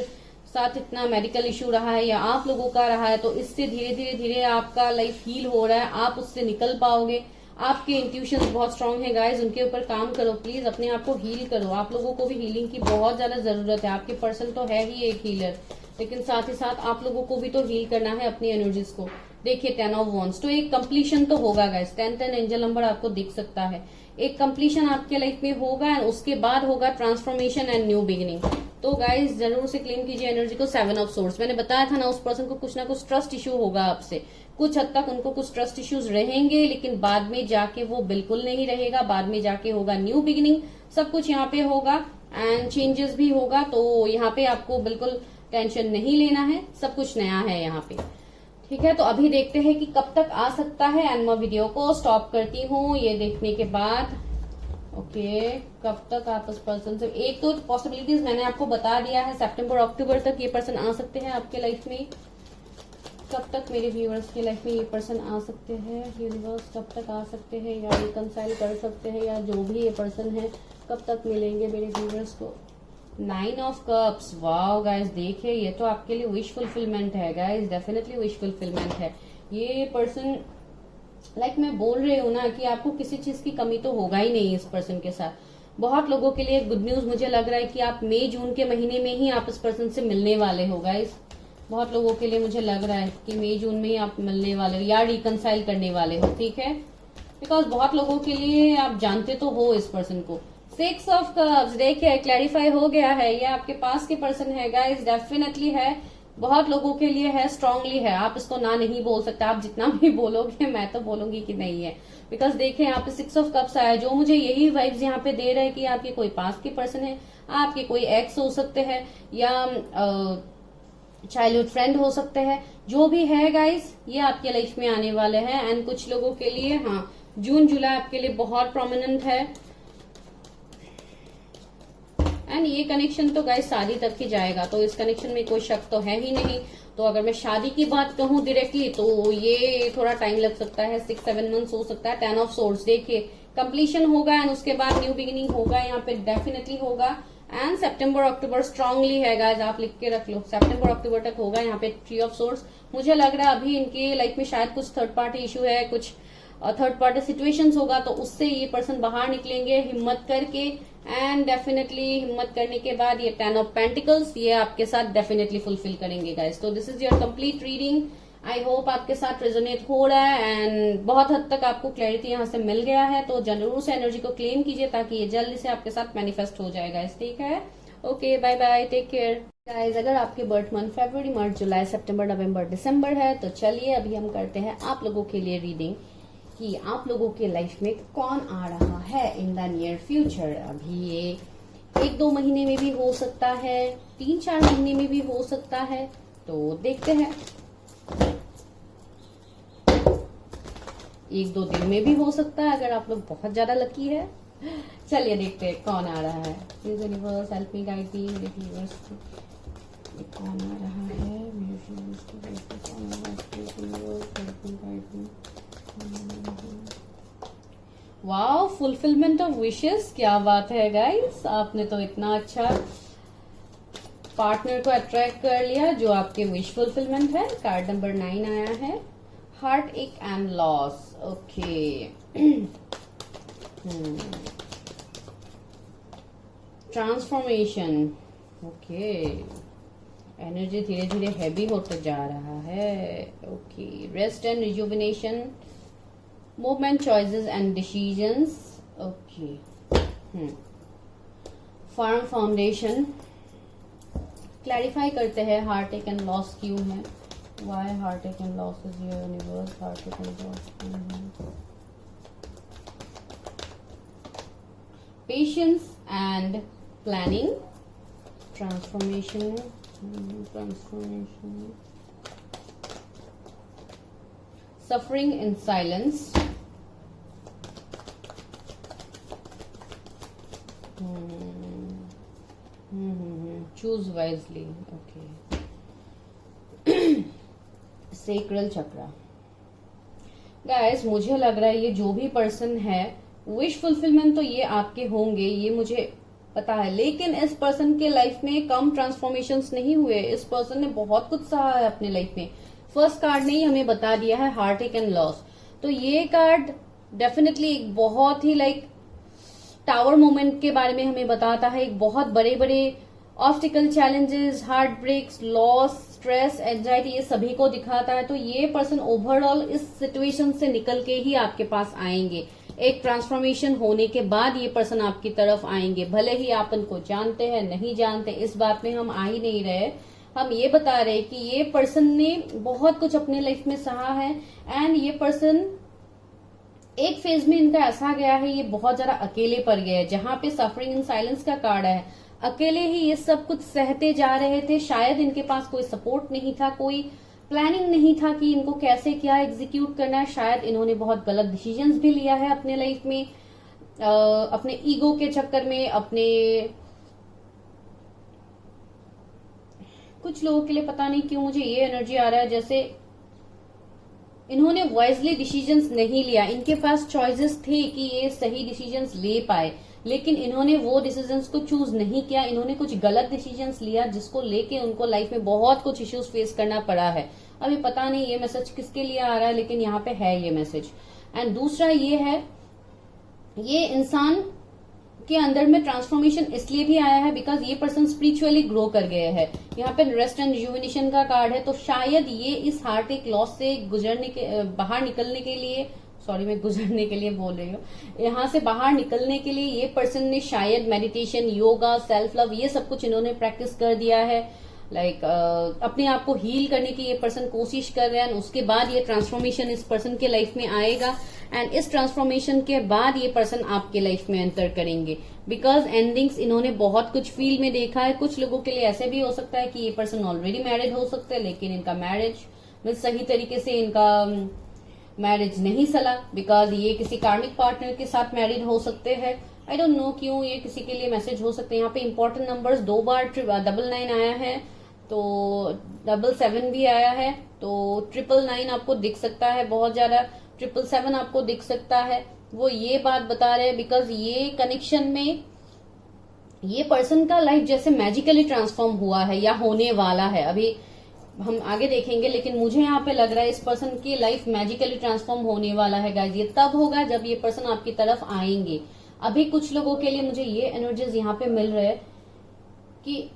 साथ इतना मेडिकल इशू रहा है या आप लोगों का रहा है, तो इससे धीरे धीरे धीरे आपका लाइफ हील हो रहा है, आप उससे निकल पाओगे। आपके इंट्यूशंस बहुत स्ट्रांग है गाइज, उनके ऊपर काम करो प्लीज, अपने आप को हील करो। आप लोगों को भी हीलिंग की बहुत ज्यादा जरूरत है। आपके पर्सन तो है ही एक हीलर, लेकिन साथ ही साथ आप लोगों को भी तो हील करना है अपनी एनर्जीज को। देखिए 10 ऑफ वॉन्ड्स, तो एक कंप्लीशन तो होगा गाइस। 10 एंजल नंबर आपको दिख सकता है, एक कंप्लीशन आपके लाइफ में होगा एंड उसके बाद होगा ट्रांसफॉर्मेशन एंड न्यू बिगिनिंग। तो गाइस जरूर से क्लेम कीजिए एनर्जी को। 7 ऑफ सोर्स, मैंने बताया था ना, उस पर्सन को कुछ ना कुछ ट्रस्ट इश्यू होगा आपसे, कुछ हद तक उनको कुछ ट्रस्ट इश्यूज रहेंगे, लेकिन बाद में जाके वो बिल्कुल नहीं रहेगा। बाद में जाके होगा न्यू बिगिनिंग, सब कुछ यहाँ पे होगा एंड चेंजेस भी होगा। तो यहाँ पे आपको बिल्कुल टेंशन नहीं लेना है, सब कुछ नया है यहाँ पे, ठीक है। तो अभी देखते हैं कि कब तक आ सकता है एंड मैं वीडियो को स्टॉप करती हूँ ये देखने के बाद। ओके, कब तक आप इस पर्सन से, एक तो पॉसिबिलिटीज मैंने आपको बता दिया है, सितंबर अक्टूबर तक ये पर्सन आ सकते हैं आपके लाइफ में। कब तक मेरे व्यूअर्स के लाइफ में ये पर्सन आ सकते हैं, यूनिवर्स कब तक आ सकते हैं या रिकंसाइल कर सकते हैं, या जो भी ये पर्सन है कब तक मिलेंगे मेरे व्यूअर्स को। 9 ऑफ कप्स, वाओ गाइस, देखिए ये तो आपके लिए विश फुलफिलमेंट है गाइस, डेफिनेटली विश फुलफिलमेंट है। ये पर्सन लाइक मैं बोल रही हूँ ना कि आपको किसी चीज की कमी तो होगा ही नहीं इस पर्सन के साथ। बहुत लोगों के लिए गुड न्यूज मुझे लग रहा है कि आप मई जून के महीने में ही आप इस पर्सन से मिलने वाले हो गाइस। बहुत लोगों के लिए मुझे लग रहा है कि मई जून में ही आप मिलने वाले हो या रिकंसाइल करने वाले हो, ठीक है। बिकॉज बहुत लोगों के लिए आप जानते तो हो इस पर्सन को। 6 ऑफ कप्स, देखिए क्लैरिफाई हो गया है, ये आपके पास के पर्सन है गाइस, डेफिनेटली है। बहुत लोगों के लिए है, स्ट्रांगली है, आप इसको ना नहीं बोल सकते। आप जितना भी बोलोगे मैं तो बोलूंगी कि नहीं है, बिकॉज देखें यहाँ पे 6 ऑफ कप्स आया, जो मुझे यही वाइब्स यहाँ पे दे रहे हैं कि आपके कोई पास के पर्सन है, आपके कोई एक्स हो सकते हैं या चाइल्डहुड फ्रेंड हो सकते हैं। जो भी है गाइस, ये आपके लाइफ में आने वाले हैं एंड कुछ लोगों के लिए हाँ जून जुलाई आपके लिए बहुत प्रोमिनेंट है एंड ये कनेक्शन तो गाइस शादी तक ही जाएगा, तो इस कनेक्शन में कोई शक तो है ही नहीं। तो अगर मैं शादी की बात कहूँ डायरेक्टली तो ये थोड़ा टाइम लग सकता है, 6-7 मंथ्स हो सकता है। 10 ऑफ सोर्स, देखिए कंप्लीशन होगा एंड उसके बाद न्यू बिगिनिंग होगा, यहाँ पे डेफिनेटली होगा। एंड सितंबर अक्टूबर स्ट्रांगली है गाइस, आप लिख के रख लो, सितंबर अक्टूबर तक होगा। यहाँ पे 3 ऑफ सोर्स, मुझे लग रहा है अभी इनके लाइफ में शायद कुछ थर्ड पार्टी इशू है, कुछ थर्ड पार्टी सिचुएशंस होगा, तो उससे ये पर्सन बाहर निकलेंगे हिम्मत करके एंड डेफिनेटली हिम्मत करने के बाद ये 10 ऑफ पेंटिकल्स ये आपके साथ डेफिनेटली फुलफिल करेंगे गाइस। तो this is your complete reading, I hope आपके साथ रेजोनेट हो रहा है एंड बहुत हद तक आपको क्लैरिटी यहाँ से मिल गया है। तो जरूर से एनर्जी को क्लेम कीजिए ताकि ये जल्दी से आपके साथ मैनिफेस्ट हो जाए गाइस, ठीक है। Okay, bye bye, take care guys. अगर आपके बर्थ मंथ फरवरी, मार्च, जुलाई, सितंबर, नवंबर, दिसंबर है तो चलिए अभी हम करते हैं आप लोगों के लिए रीडिंग कि आप लोगों के लाइफ में कौन आ रहा है इन द नियर फ्यूचर। अभी ये 1-2 महीने में भी हो सकता है, 3-4 महीने में भी हो सकता है, तो देखते हैं। 1-2 दिन में भी हो सकता है अगर आप लोग बहुत ज्यादा लकी है। चलिए देखते हैं कौन आ रहा है। Please universe help me, guide मी, मेरे व्यूअर्स कौन आ रहा है, मेरे व्यूअर्स को कौन आ रहा है। वाओ, फुलफिलमेंट ऑफ विशेस, क्या बात है गाइस, आपने तो इतना अच्छा पार्टनर को अट्रैक्ट कर लिया जो आपके विश फुलफिलमेंट है। कार्ड नंबर 9 आया है, heartache and loss. Okay, transformation, okay, energy धीरे धीरे हैवी होते जा रहा है। Okay, rest and rejuvenation, movement, choices and decisions. Okay, firm foundation. Clarify करते हैं हार्ट एक एंड लॉस क्यों है, why heartache and loss is your universe, heartache and loss. Patience and planning, transformation, suffering in silence, choose wisely. Okay. sacral chakra guys, मुझे लग रहा है ये जो भी पर्सन है विश फुलफिलमेंट तो ये आपके होंगे, ये मुझे पता है, लेकिन इस पर्सन के लाइफ में कम ट्रांसफॉर्मेशंस नहीं हुए। इस पर्सन ने बहुत कुछ सहा है अपने लाइफ में। फर्स्ट कार्ड ने ही हमें बता दिया है हार्टएक एंड लॉस। तो ये कार्ड डेफिनेटली एक बहुत ही टावर मोमेंट के बारे में हमें बताता है। एक बहुत बड़े बड़े obstacle, challenges, heart breaks, loss, stress, anxiety, ये सभी को दिखाता है। तो ये पर्सन ओवरऑल इस सिचुएशन से निकल के ही आपके पास आएंगे। एक ट्रांसफॉर्मेशन होने के बाद ये पर्सन आपकी तरफ आएंगे। भले ही आप उनको जानते हैं नहीं जानते, इस बात में हम आ ही नहीं रहे। हम ये बता रहे कि ये पर्सन ने बहुत कुछ अपने लाइफ में सहा है एंड ये पर्सन एक फेज में इनका ऐसा गया है, ये बहुत ज्यादा अकेले पड़ गए हैं। जहां पे सफरिंग इन साइलेंस का कार्ड है, अकेले ही ये सब कुछ सहते जा रहे थे। शायद इनके पास कोई सपोर्ट नहीं था, कोई प्लानिंग नहीं था कि इनको कैसे क्या एग्जीक्यूट करना है। शायद इन्होंने बहुत गलत डिसीजंस भी लिया है अपने लाइफ में, अपने ईगो के चक्कर में, अपने कुछ लोगों के लिए पता नहीं क्यों मुझे ये एनर्जी आ रहा है जैसे इन्होंने वाइजली डिसीजंस नहीं लिया। इनके पास चॉइसेस थे कि ये सही डिसीजंस ले पाए, लेकिन इन्होंने वो डिसीजंस को चूज नहीं किया। इन्होंने कुछ गलत डिसीजंस लिया जिसको लेके उनको लाइफ में बहुत कुछ इश्यूज फेस करना पड़ा है। अभी पता नहीं ये मैसेज किसके लिए आ रहा है, लेकिन यहाँ पे है ये मैसेज। एंड दूसरा ये है, ये इंसान के अंदर में ट्रांसफॉर्मेशन इसलिए भी आया है बिकॉज ये पर्सन स्पिरिचुअली ग्रो कर गए हैं। यहाँ पे रेस्ट एंड रिजुविनेशन का कार्ड है। तो शायद ये इस हार्टएक लॉस से गुजरने के, बाहर निकलने के लिए, सॉरी मैं गुजरने के लिए बोल रही हूँ, यहाँ से बाहर निकलने के लिए ये पर्सन ने शायद मेडिटेशन, योगा, सेल्फ लव, ये सब कुछ इन्होंने प्रैक्टिस कर दिया है। अपने आप को हील करने की ये पर्सन कोशिश कर रहे हैं। उसके बाद ये ट्रांसफॉर्मेशन इस पर्सन के लाइफ में आएगा एंड इस ट्रांसफॉर्मेशन के बाद ये पर्सन आपके लाइफ में एंटर करेंगे बिकॉज एंडिंग्स इन्होंने बहुत कुछ फील्ड में देखा है। कुछ लोगों के लिए ऐसे भी हो सकता है कि ये पर्सन ऑलरेडी मैरिड हो सकते हैं, लेकिन इनका मैरिज में सही तरीके से इनका मैरिज नहीं चला बिकॉज ये किसी कार्मिक पार्टनर के साथ मैरिड हो सकते हैं। आई डोंट नो क्यों ये किसी के लिए मैसेज हो सकते हैं। यहाँ पे इंपॉर्टेंट नंबर्स 2 बार 999 आया है, तो 777 भी आया है, तो 999 आपको दिख सकता है बहुत ज्यादा, 777 आपको दिख सकता है। वो ये बात बता रहे हैं बिकॉज ये कनेक्शन में ये पर्सन का लाइफ जैसे मैजिकली ट्रांसफॉर्म हुआ है या होने वाला है। अभी हम आगे देखेंगे, लेकिन मुझे यहाँ पे लग रहा है इस पर्सन की लाइफ मैजिकली ट्रांसफॉर्म होने वाला है गाइज। ये तब होगा जब ये पर्सन आपकी तरफ आएंगे। अभी कुछ लोगों के लिए मुझे ये एनर्जीज यहाँ पे मिल रहे हैं कि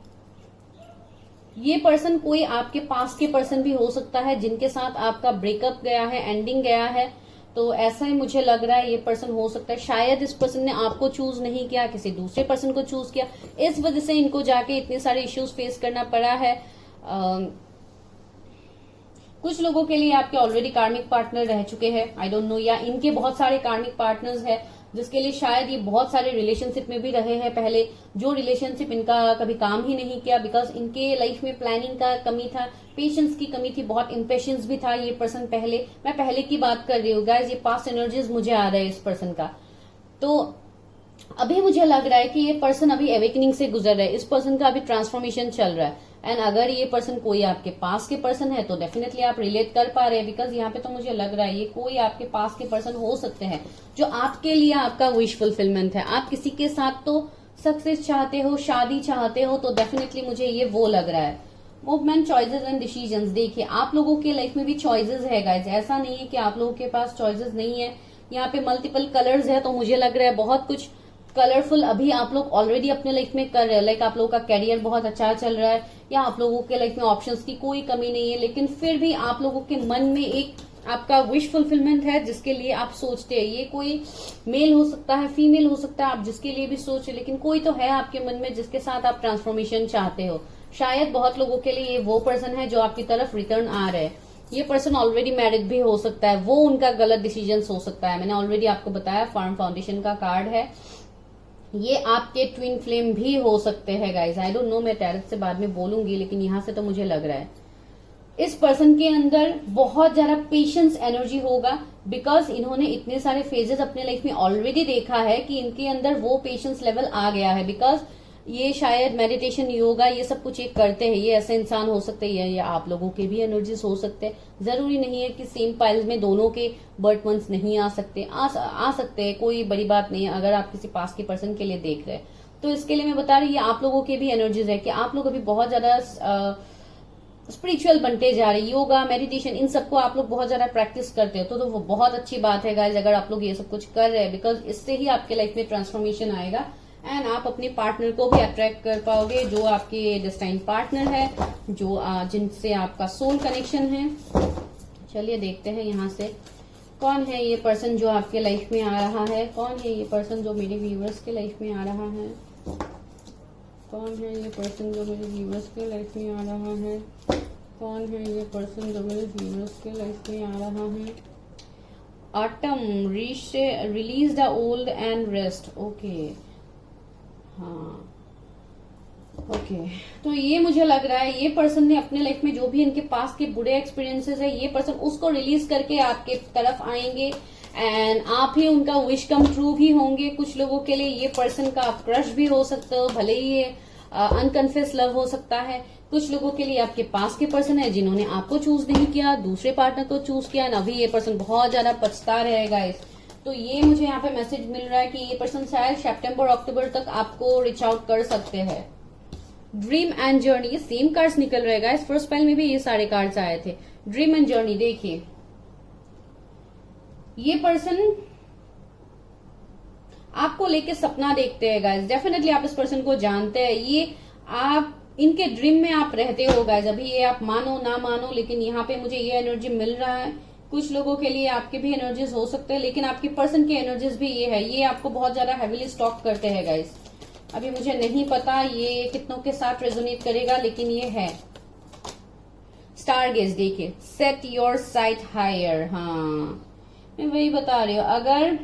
ये पर्सन कोई आपके पास के पर्सन भी हो सकता है जिनके साथ आपका ब्रेकअप गया है, एंडिंग गया है। तो ऐसा ही मुझे लग रहा है ये पर्सन हो सकता है। शायद इस पर्सन ने आपको चूज नहीं किया, किसी दूसरे पर्सन को चूज किया, इस वजह से इनको जाके इतने सारे इश्यूज फेस करना पड़ा है। कुछ लोगों के लिए आपके ऑलरेडी कार्मिक पार्टनर रह चुके हैं, आई डोंट नो, या इनके बहुत सारे कार्मिक पार्टनर्स हैं जिसके लिए शायद ये बहुत सारे रिलेशनशिप में भी रहे हैं पहले, जो रिलेशनशिप इनका कभी काम ही नहीं किया बिकॉज इनके लाइफ में प्लानिंग का कमी था, पेशेंस की कमी थी, बहुत इम्पेशंस भी था ये पर्सन पहले। मैं पहले की बात कर रही हूँ गाइज, ये पास्ट एनर्जीज मुझे आ रहा है इस पर्सन का। तो अभी मुझे लग रहा है कि ये पर्सन अभी एवेकनिंग से गुजर रहा है, इस पर्सन का अभी ट्रांसफॉर्मेशन चल रहा है। एंड अगर ये पर्सन कोई आपके पास के पर्सन है तो डेफिनेटली आप रिलेट कर पा रहे हैं बिकॉज यहाँ पे तो मुझे लग रहा है ये कोई आपके पास के पर्सन हो सकते हैं जो आपके लिए आपका विश फुलफिलमेंट है। आप किसी के साथ तो सक्सेस चाहते हो, शादी चाहते हो, तो डेफिनेटली मुझे ये वो लग रहा है। मूवमेंट, चॉइसेस एंड डिसीजंस, देखिए आप लोगों के लाइफ में भी चॉइसेस है गाइज, ऐसा नहीं है कि आप लोगों के पास चॉइसेस नहीं है। यहाँ पे मल्टीपल कलर्स है, तो मुझे लग रहा है बहुत कुछ कलरफुल अभी आप लोग ऑलरेडी अपने लाइफ में कर रहे हो। लाइक आप लोगों का कैरियर बहुत अच्छा चल रहा है या आप लोगों के लाइफ में ऑप्शंस की कोई कमी नहीं है, लेकिन फिर भी आप लोगों के मन में एक आपका विश फुलफिलमेंट है जिसके लिए आप सोचते हैं। ये कोई मेल हो सकता है, फीमेल हो सकता है, आप जिसके लिए भी सोच, लेकिन कोई तो है आपके मन में जिसके साथ आप ट्रांसफॉर्मेशन चाहते हो। शायद बहुत लोगों के लिए ये वो पर्सन है जो आपकी तरफ रिटर्न आ रहे हैं। ये पर्सन ऑलरेडी मैरिड भी हो सकता है, वो उनका गलत डिसीजन हो सकता है। मैंने ऑलरेडी आपको बताया फार्म फाउंडेशन का कार्ड है। ये आपके ट्विन फ्लेम भी हो सकते हैं गाइज, आई डोंट नो, मैं टैरेट से बाद में बोलूंगी, लेकिन यहां से तो मुझे लग रहा है इस पर्सन के अंदर बहुत ज्यादा पेशेंस एनर्जी होगा बिकॉज इन्होंने इतने सारे फेजेस अपने लाइफ में ऑलरेडी देखा है कि इनके अंदर वो पेशेंस लेवल आ गया है बिकॉज ये शायद मेडिटेशन, योगा, ये सब कुछ एक करते हैं। ये ऐसे इंसान हो सकते हैं या आप लोगों के भी एनर्जीज हो सकते हैं। जरूरी नहीं है कि सेम पाइल्स में दोनों के बर्थ मंथ्स नहीं आ सकते, आ सकते हैं, कोई बड़ी बात नहीं है अगर आप किसी पास के पर्सन के लिए देख रहे हैं। तो इसके लिए मैं बता रही हूँ, ये आप लोगों के भी एनर्जीज है कि आप लोग अभी बहुत ज्यादा स्पिरिचुअल बनते जा रहे हैं। योगा, मेडिटेशन, इन सबको आप लोग बहुत ज्यादा प्रैक्टिस करते हो, तो वो बहुत अच्छी बात है गाइज अगर आप लोग ये सब कुछ कर रहे हैं, बिकॉज इससे ही आपके लाइफ में ट्रांसफॉर्मेशन आएगा एंड आप अपने पार्टनर को भी अट्रैक्ट कर पाओगे, जो आपके डेस्टाइन पार्टनर है, जो जिनसे आपका सोल कनेक्शन है। चलिए देखते हैं यहाँ से कौन है ये पर्सन जो आपके लाइफ में आ रहा है, कौन है ये पर्सन जो मेरे व्यूअर्स के लाइफ में आ रहा है, कौन है ये पर्सन जो मेरे व्यूअर्स के लाइफ में आ रहा है, कौन है ये पर्सन जो मेरे व्यूअर्स के लाइफ में आ रहा है। Autumn, release the old and rest. Okay, हाँ ओके, तो ये मुझे लग रहा है ये पर्सन ने अपने लाइफ में जो भी इनके पास के बुरे एक्सपीरियंसेस है, ये पर्सन उसको रिलीज करके आपके तरफ आएंगे एंड आप ही उनका विश कम ट्रू भी होंगे। कुछ लोगों के लिए ये पर्सन का आप क्रश भी हो सकते हो, भले ही ये अनकन्फेस लव हो सकता है। कुछ लोगों के लिए आपके पास के पर्सन है जिन्होंने आपको चूज नहीं किया, दूसरे पार्टनर को चूज किया, अभी ये पर्सन बहुत ज्यादा पछता रहेगा इस। तो ये मुझे यहाँ पे मैसेज मिल रहा है कि ये पर्सन शायद सितंबर अक्टूबर तक आपको रीच आउट कर सकते हैं। ड्रीम एंड जर्नी, ये सेम कार्ड्स निकल रहेगा, इस फर्स्ट पाइल में भी ये सारे कार्ड्स आए थे। ड्रीम एंड जर्नी, देखिए ये पर्सन आपको लेके सपना देखते हैं गाइस, डेफिनेटली आप इस पर्सन को जानते हैं, ये आप इनके ड्रीम में आप रहते हो गाइस। अभी ये आप मानो ना मानो, लेकिन यहाँ पे मुझे ये एनर्जी मिल रहा है। कुछ लोगों के लिए आपके भी एनर्जीज हो सकते हैं, लेकिन आपके पर्सन के एनर्जीज भी ये है, ये आपको बहुत ज्यादा हैवीली स्टॉक करते हैं गाइस। अभी मुझे नहीं पता ये कितनों के साथ रेजोनेट करेगा, लेकिन ये है। स्टार गेज, देखिए सेट योर साइट हायर। हाँ, मैं वही बता रही हूँ, अगर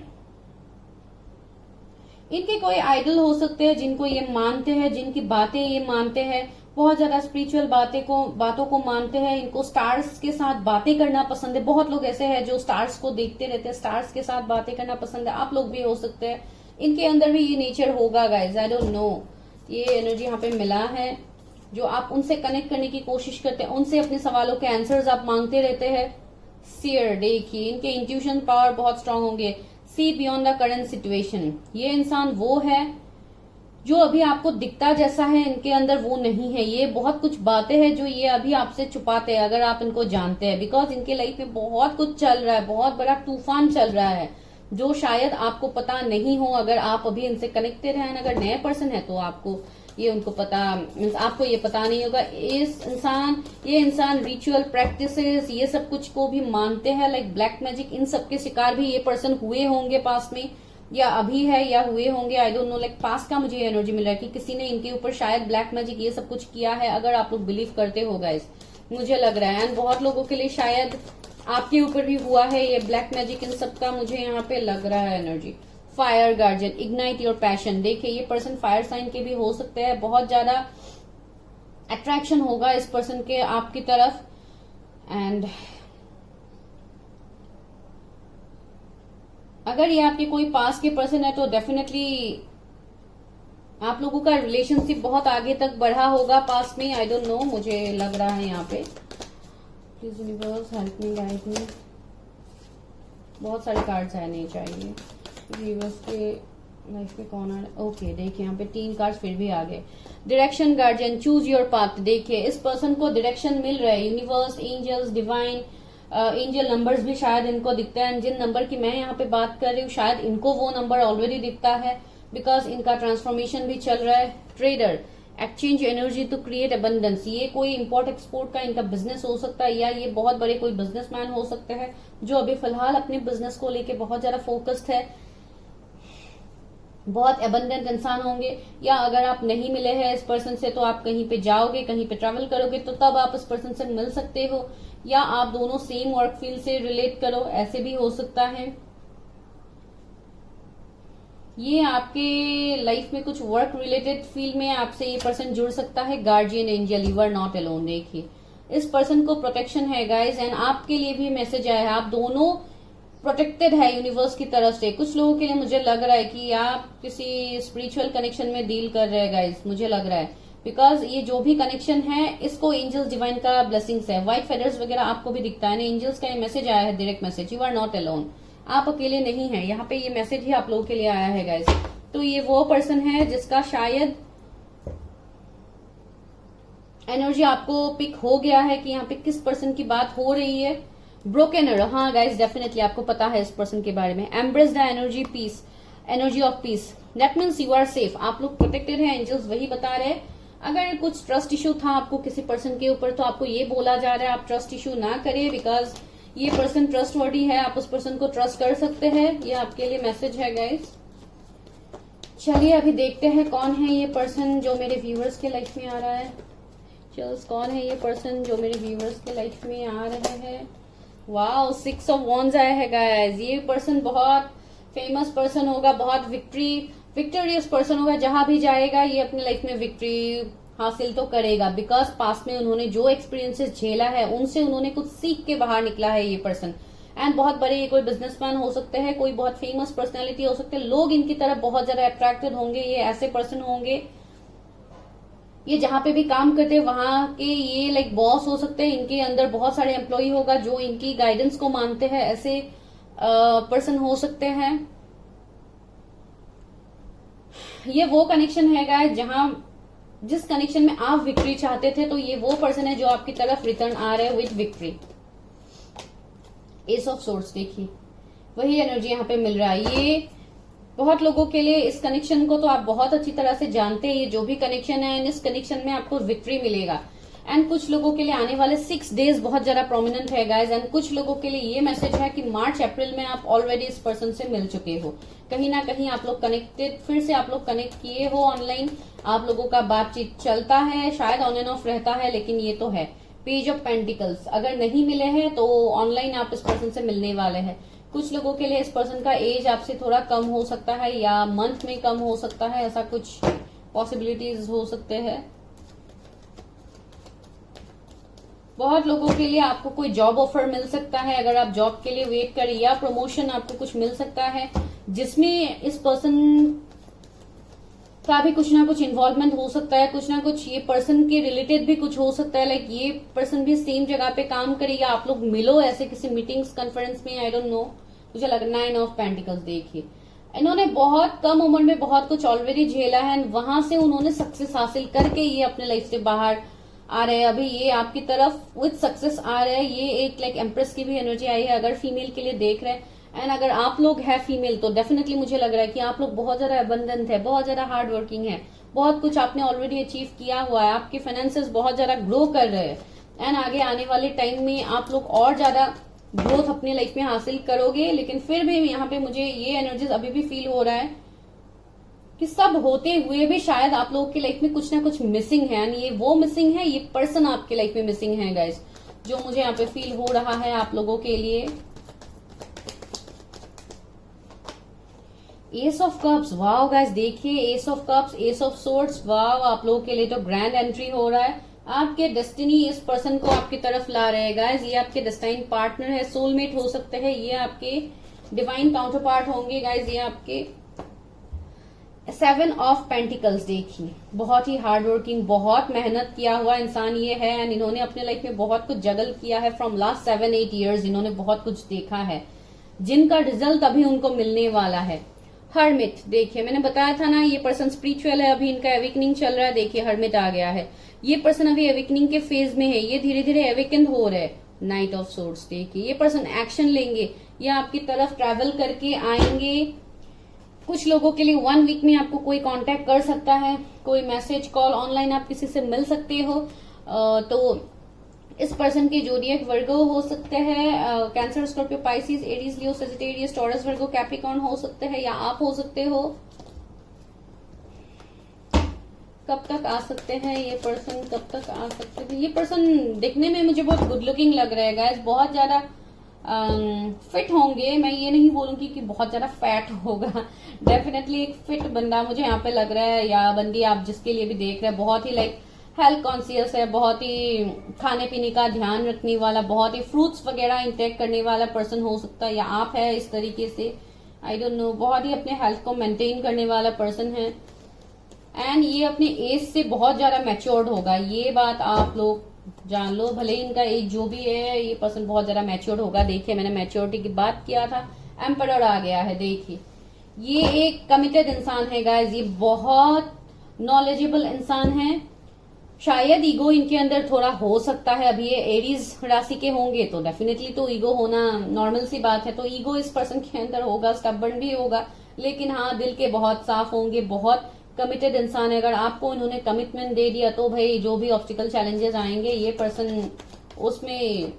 इनके कोई आइडल हो सकते हैं जिनको ये मानते हैं, जिनकी बातें ये मानते हैं, बहुत ज्यादा स्पिरिचुअल बातों को मानते हैं। इनको स्टार्स के साथ बातें करना पसंद है। बहुत लोग ऐसे हैं जो स्टार्स को देखते रहते हैं, स्टार्स के साथ बातें करना पसंद है। आप लोग भी हो सकते हैं, इनके अंदर भी ये नेचर होगा गाइज, आई डोंट नो। ये एनर्जी यहाँ पे मिला है, जो आप उनसे कनेक्ट करने की कोशिश करते हैं, उनसे अपने सवालों के आंसर्स आप मांगते रहते हैं। सियर, देखिए इनके इंट्यूशन पावर बहुत स्ट्रांग होंगे। See beyond the current situation, ये इंसान वो है जो अभी आपको दिखता जैसा है, इनके अंदर वो नहीं है। ये बहुत कुछ बातें हैं जो ये अभी आपसे छुपाते हैं, अगर आप इनको जानते हैं, बिकॉज इनके लाइफ में बहुत कुछ चल रहा है, बहुत बड़ा तूफान चल रहा है, जो शायद आपको पता नहीं हो अगर आप अभी इनसे कनेक्टेड हैं। अगर नए पर्सन है तो आपको ये उनको पता, आपको ये पता नहीं होगा। ये इंसान रिचुअल प्रैक्टिसेस ये सब कुछ को भी मानते हैं, लाइक ब्लैक मैजिक, इन सब के शिकार भी ये पर्सन हुए होंगे पास में, या अभी है या हुए होंगे, आई डोंट नो। लाइक पास का मुझे एनर्जी मिल रहा है कि किसी ने इनके ऊपर शायद ब्लैक मैजिक ये सब कुछ किया है, अगर आप लोग बिलीव करते हो गाइस, मुझे लग रहा है। एंड बहुत लोगों के लिए शायद आपके ऊपर भी हुआ है ये ब्लैक मैजिक, इन सब का मुझे यहाँ पे लग रहा है energy. Fire guardian, ignite your passion, देखिए ये पर्सन फायर साइन के भी हो सकते हैं। बहुत ज्यादा अट्रैक्शन होगा इस पर्सन के आपकी तरफ। एंड अगर ये आपके कोई पास के पर्सन है तो डेफिनेटली आप लोगों का रिलेशनशिप बहुत आगे तक बढ़ा होगा पास में, आई डोंट नो, मुझे लग रहा है यहाँ पे। Please universe help me, guide मी। बहुत सारे कार्ड्स आने चाहिए यूनिवर्स के लाइफ में कौन आ रहा है। ओके, देखिए यहाँ पे 3 कार्ड्स फिर भी आ गए। Direction guardian, choose your path, देखिए इस पर्सन को डायरेक्शन मिल रहा है। Universe, angels, divine, angel numbers भी शायद इनको दिखते हैं। जिन नंबर की मैं यहाँ पे बात कर रही हूँ शायद इनको वो नंबर ऑलरेडी दिखता है, बिकॉज इनका ट्रांसफॉर्मेशन भी चल रहा है। Trader, exchange energy to create abundance, ये कोई इंपोर्ट एक्सपोर्ट का इनका बिजनेस हो सकता है, या ये बहुत बड़े कोई बिजनेसमैन हो सकते हैं जो अभी फिलहाल अपने बिजनेस को लेके बहुत ज्यादा फोकस्ड है। बहुत एबंडेंट इंसान होंगे, या अगर आप नहीं मिले हैं इस पर्सन से तो आप कहीं पे जाओगे, कहीं पे ट्रैवल करोगे तो तब आप इस पर्सन से मिल सकते हो, या आप दोनों सेम वर्क फील्ड से रिलेट करो, ऐसे भी हो सकता है। ये आपके लाइफ में कुछ वर्क रिलेटेड फील्ड में आपसे ये पर्सन जुड़ सकता है। Guardian angel, you are not alone, देखिए इस पर्सन को प्रोटेक्शन है गाइज, एंड आपके लिए भी मैसेज आया है, आप दोनों प्रोटेक्टेड है यूनिवर्स की तरफ से। कुछ लोगों के लिए मुझे लग रहा है कि आप किसी स्पिरिचुअल कनेक्शन में डील कर रहे हैं गाइज, मुझे लग रहा है, बिकॉज ये जो भी कनेक्शन है इसको एंजल्स डिवाइन का ब्लेसिंग्स है। व्हाइट फेदर्स वगैरह आपको भी दिखता है ना, एंजल्स का ये मैसेज आया है, direct message, you are not alone, आप अकेले नहीं है। यहाँ पे ये मैसेज ही आप लोगों के लिए आया है गाइज। तो ये वो पर्सन है जिसका शायद एनर्जी आपको पिक हो गया है कि यहाँ पे किस पर्सन की बात हो रही है। ब्रोकन, हाँ गाइस डेफिनेटली आपको पता है इस पर्सन के बारे में। Embrace the energy peace, energy of peace, that means you are safe, आप लोग प्रोटेक्टेड है। एंजल्स वही बता रहे हैं। अगर कुछ ट्रस्ट इशू था आपको किसी पर्सन के ऊपर तो आपको ये बोला जा रहा है आप ट्रस्ट इशू ना करें, बिकॉज ये पर्सन ट्रस्टवर्दी है, आप उस पर्सन को ट्रस्ट कर सकते हैं। ये आपके लिए मैसेज है गाइस। चलिए अभी देखते हैं कौन है ये पर्सन जो मेरे व्यूअर्स के लाइफ में आ रहा है। चलो कौन है ये पर्सन जो मेरे व्यूअर्स के लाइफ में आ रहे हैं। वाओ, 6 ऑफ वॉन्ड्स आया है गाइस। ये पर्सन बहुत फेमस पर्सन होगा, बहुत विक्टोरियस पर्सन होगा। जहां भी जाएगा ये अपनी लाइफ में विक्ट्री हासिल तो करेगा, बिकॉज पास में उन्होंने जो एक्सपीरियंसेस झेला है उनसे उन्होंने कुछ सीख के बाहर निकला है ये पर्सन। एंड बहुत बड़े, ये कोई बिजनेसमैन हो सकते हैं, कोई बहुत फेमस पर्सनैलिटी हो सकते हैं। लोग इनकी तरफ बहुत ज्यादा अट्रैक्टेड होंगे। ये ऐसे पर्सन होंगे, ये जहां पे भी काम करते हैं वहां के ये लाइक बॉस हो सकते हैं। इनके अंदर बहुत सारे एम्प्लॉय होगा जो इनकी गाइडेंस को मानते हैं, ऐसे पर्सन हो सकते हैं। ये वो कनेक्शन है गाइस जहां जिस कनेक्शन में आप विक्ट्री चाहते थे, तो ये वो पर्सन है जो आपकी तरफ रिटर्न आ रहे हैं with victory. S of swords, देखिए वही एनर्जी यहाँ पे मिल रहा है। ये बहुत लोगों के लिए इस कनेक्शन को तो आप बहुत अच्छी तरह से जानते हैं, ये जो भी कनेक्शन है, इस कनेक्शन में आपको विक्ट्री मिलेगा। एंड कुछ लोगों के लिए आने वाले 6 डेज बहुत ज्यादा प्रोमिनेंट है गाइज। एंड कुछ लोगों के लिए ये मैसेज है कि मार्च अप्रैल में आप ऑलरेडी इस पर्सन से मिल चुके हो, कहीं ना कहीं आप लोग कनेक्टेड, फिर से आप लोग कनेक्ट किए हो ऑनलाइन, आप लोगों का बातचीत चलता है, शायद ऑन एंड ऑफ रहता है, लेकिन ये तो है। पेज ऑफ पेंटिकल्स, अगर नहीं मिले हैं तो ऑनलाइन आप इस पर्सन से मिलने वाले हैं। कुछ लोगों के लिए इस पर्सन का एज आपसे थोड़ा कम हो सकता है या मंथ में कम हो सकता है, ऐसा कुछ पॉसिबिलिटीज हो सकते हैं। बहुत लोगों के लिए आपको कोई जॉब ऑफर मिल सकता है अगर आप जॉब के लिए वेट करें, या प्रमोशन आपको कुछ मिल सकता है जिसमें इस पर्सन का भी कुछ ना कुछ इन्वॉल्वमेंट हो सकता है, कुछ ना कुछ ये पर्सन के रिलेटेड भी कुछ हो सकता है। लाइक ये पर्सन भी सेम जगह पे काम करे या आप लोग मिलो ऐसे किसी मीटिंग्स कॉन्फ्रेंस में, आई डोंट नो, मुझे लग 9 ऑफ पेंटिकल्स। देखिए इन्होंने बहुत कम उम्र में बहुत कुछ ऑलरेडी झेला है, वहां से उन्होंने सक्सेस हासिल करके ये अपने लाइफ से बाहर आ रहे हैं। अभी ये आपकी तरफ विद सक्सेस आ रहे हैं। ये एक लाइक एम्प्रेस की भी एनर्जी आई है अगर फीमेल के लिए देख रहे हैं। एंड अगर आप लोग है फीमेल तो डेफिनेटली मुझे लग रहा है कि आप लोग बहुत ज्यादा अबंडेंट है, बहुत ज्यादा हार्ड वर्किंग है, बहुत कुछ आपने ऑलरेडी अचीव किया हुआ है, आपके फाइनेंसेस बहुत ज्यादा ग्रो कर रहे हैं। एंड आगे आने वाले टाइम में आप लोग और ज्यादा ग्रोथ अपने लाइफ में हासिल करोगे। लेकिन फिर भी यहाँ पे मुझे ये एनर्जीज अभी भी फील हो रहा है कि सब होते हुए भी शायद आप लोगों की लाइफ में कुछ ना कुछ मिसिंग है। एंड ये वो मिसिंग है, ये पर्सन आपके लाइफ में मिसिंग है गाइज, जो मुझे यहाँ पे फील हो रहा है आप लोगों के लिए। Ace of cups, wow guys, देखिए ace of cups, ace of swords, wow, आप लोगों के लिए तो ग्रैंड एंट्री हो रहा है। आपके डेस्टिनी इस पर्सन को आपकी तरफ ला रहे हैं गाइस। ये आपके डेस्टाइन पार्टनर है, सोलमेट हो सकते हैं, ये आपके डिवाइन काउंटर पार्ट होंगे गाइस। ये आपके 7 ऑफ पेंटिकल्स, देखिए बहुत ही हार्ड वर्किंग, बहुत मेहनत किया हुआ इंसान ये है। एंड इन्होंने अपने लाइफ में बहुत कुछ जगल किया है फ्रॉम लास्ट 7-8 ईयर्स। इन्होंने बहुत कुछ देखा है जिनका रिजल्ट अभी उनको मिलने वाला है। हर्मिट, देखिए मैंने बताया था ना ये पर्सन स्पिरिचुअल है, अभी इनका एविकनिंग चल रहा है। देखिए हर्मिट आ गया है, ये पर्सन अभी एविकनिंग के फेज में है, ये धीरे धीरे एविकन हो रहे हैं। नाइट ऑफ सोर्ड्स, देखिए ये पर्सन एक्शन लेंगे, ये आपकी तरफ ट्रैवल करके आएंगे। कुछ लोगों के लिए 1 वीक में आपको कोई कांटेक्ट कर सकता है, कोई मैसेज कॉल ऑनलाइन आप किसी से मिल सकते हो। तो इस पर्सन के जोडिएक वर्गो हो सकते हैं, कैंसर, स्कॉर्पियो, पाइसिस, एरीज, लियो, सेजिटेरियस, टॉरस, वर्गो, कैप्रिकॉर्न हो सकते हैं, या आप हो सकते हो। कब तक आ सकते हैं ये पर्सन, कब तक आ सकते हैं ये पर्सन? देखने में मुझे बहुत गुड लुकिंग लग रहा है गाइस, बहुत ज्यादा फिट होंगे। मैं ये नहीं बोलूंगी कि बहुत ज्यादा फैट होगा, डेफिनेटली एक फिट बंदा मुझे यहाँ पे लग रहा है, या बंदी आप जिसके लिए भी देख रहे हैं, बहुत ही लाइक हेल्थ कॉन्शियस है, बहुत ही खाने पीने का ध्यान रखने वाला, बहुत ही फ्रूट्स वगैरह इंटेक करने वाला पर्सन हो सकता है, या आप है इस तरीके से, आई डोंट नो। बहुत ही अपने हेल्थ को मेंटेन करने वाला पर्सन है। एंड ये अपने एज से बहुत ज्यादा मैच्योर्ड होगा, ये बात आप लोग जान लो। भले इनका एज जो भी है, ये पर्सन बहुत ज्यादा मैच्योर्ड होगा। देखिए मैंने मैच्योरिटी की बात किया था, एम्परर आ गया है। देखिए ये एक कमिटेड इंसान है गाइज, ये बहुत नॉलेजेबल इंसान है। शायद ईगो इनके अंदर थोड़ा हो सकता है। अभी ये एरीज राशि के होंगे तो डेफिनेटली तो ईगो होना नॉर्मल सी बात है, तो ईगो इस पर्सन के अंदर होगा, स्टबर्न भी होगा, लेकिन हाँ दिल के बहुत साफ होंगे, बहुत कमिटेड इंसान है। अगर आपको इन्होंने कमिटमेंट दे दिया तो भाई जो भी ऑब्स्टिकल चैलेंजेस आएंगे ये पर्सन उसमें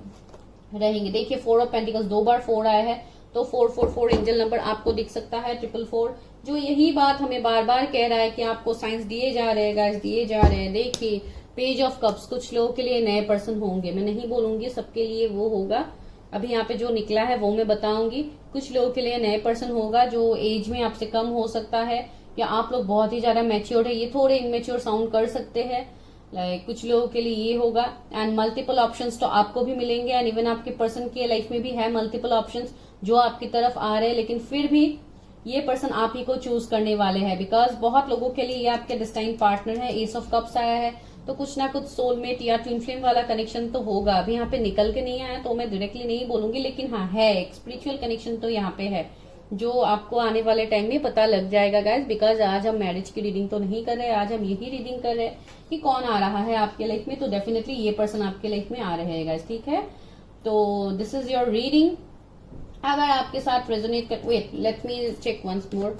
रहेंगे। देखिए 4 ऑफ पेंटिकल्स 2 बार 4 आया है, तो 444 एंजल नंबर आपको दिख सकता है, 444 जो यही बात हमें बार बार कह रहा है कि आपको साइंस दिए जा रहे हैं गाइस, दिए जा रहे हैं। देखिए पेज ऑफ कप्स, कुछ लोगों के लिए नए पर्सन होंगे, मैं नहीं बोलूंगी सबके लिए वो होगा, अभी यहाँ पे जो निकला है वो मैं बताऊंगी। कुछ लोगों के लिए नए पर्सन होगा जो एज में आपसे कम हो सकता है, या आप लोग बहुत ही ज्यादा मैच्योर्ड है, ये थोड़े इनमेच्योर साउंड कर सकते हैं। लाइक कुछ लोगों के लिए ये होगा। एंड मल्टीपल ऑप्शंस तो आपको भी मिलेंगे, एंड इवन आपके पर्सन की लाइफ में भी है मल्टीपल ऑप्शंस जो आपकी तरफ आ रहे हैं, लेकिन फिर भी ये पर्सन आप ही को चूज करने वाले हैं, बिकॉज बहुत लोगों के लिए ये आपके डिस्टाइन पार्टनर है। एस ऑफ कप्स आया है, तो कुछ ना कुछ सोलमेट या ट्विन फ्लेम वाला कनेक्शन तो होगा। अभी यहाँ पे निकल के नहीं आया तो मैं डायरेक्टली नहीं बोलूंगी, लेकिन हाँ है एक स्पिरिचुअल कनेक्शन तो यहाँ पे है, जो आपको आने वाले टाइम में पता लग जाएगा गाइस। बिकॉज आज हम मैरिज की रीडिंग तो नहीं कर रहे, आज हम यही रीडिंग कर रहे हैं कि कौन आ रहा है आपके लाइफ में, तो डेफिनेटली ये पर्सन आपके लाइफ में आ रहे हैं गाइस, ठीक है। तो दिस इज योर रीडिंग। अगर आपके साथ रेजोनेट कर, wait let me check once more,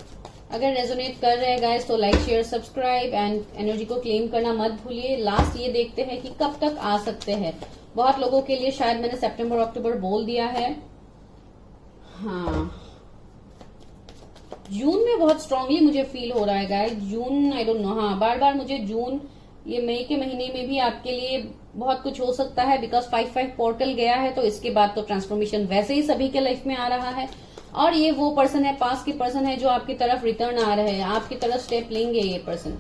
अगर रेजोनेट कर रहे हैं गाइस तो like share subscribe and energy को क्लेम करना मत भूलिए। लास्ट ये देखते हैं कि कब तक आ सकते हैं। बहुत लोगों के लिए शायद मैंने सितंबर अक्टूबर बोल दिया है, हाँ जून में बहुत स्ट्रांगली मुझे फील हो रहा है guys, June I don't know, हाँ बार बार मुझे जून, ये मई के महीने में भी आपके लिए बहुत कुछ हो सकता है, बिकॉज 5-5 पोर्टल गया है, तो इसके बाद तो ट्रांसफॉर्मेशन वैसे ही सभी के लाइफ में आ रहा है। और ये वो पर्सन है, पास की पर्सन है जो आपकी तरफ रिटर्न आ रहे हैं, आपकी तरफ स्टेप लेंगे ये पर्सन।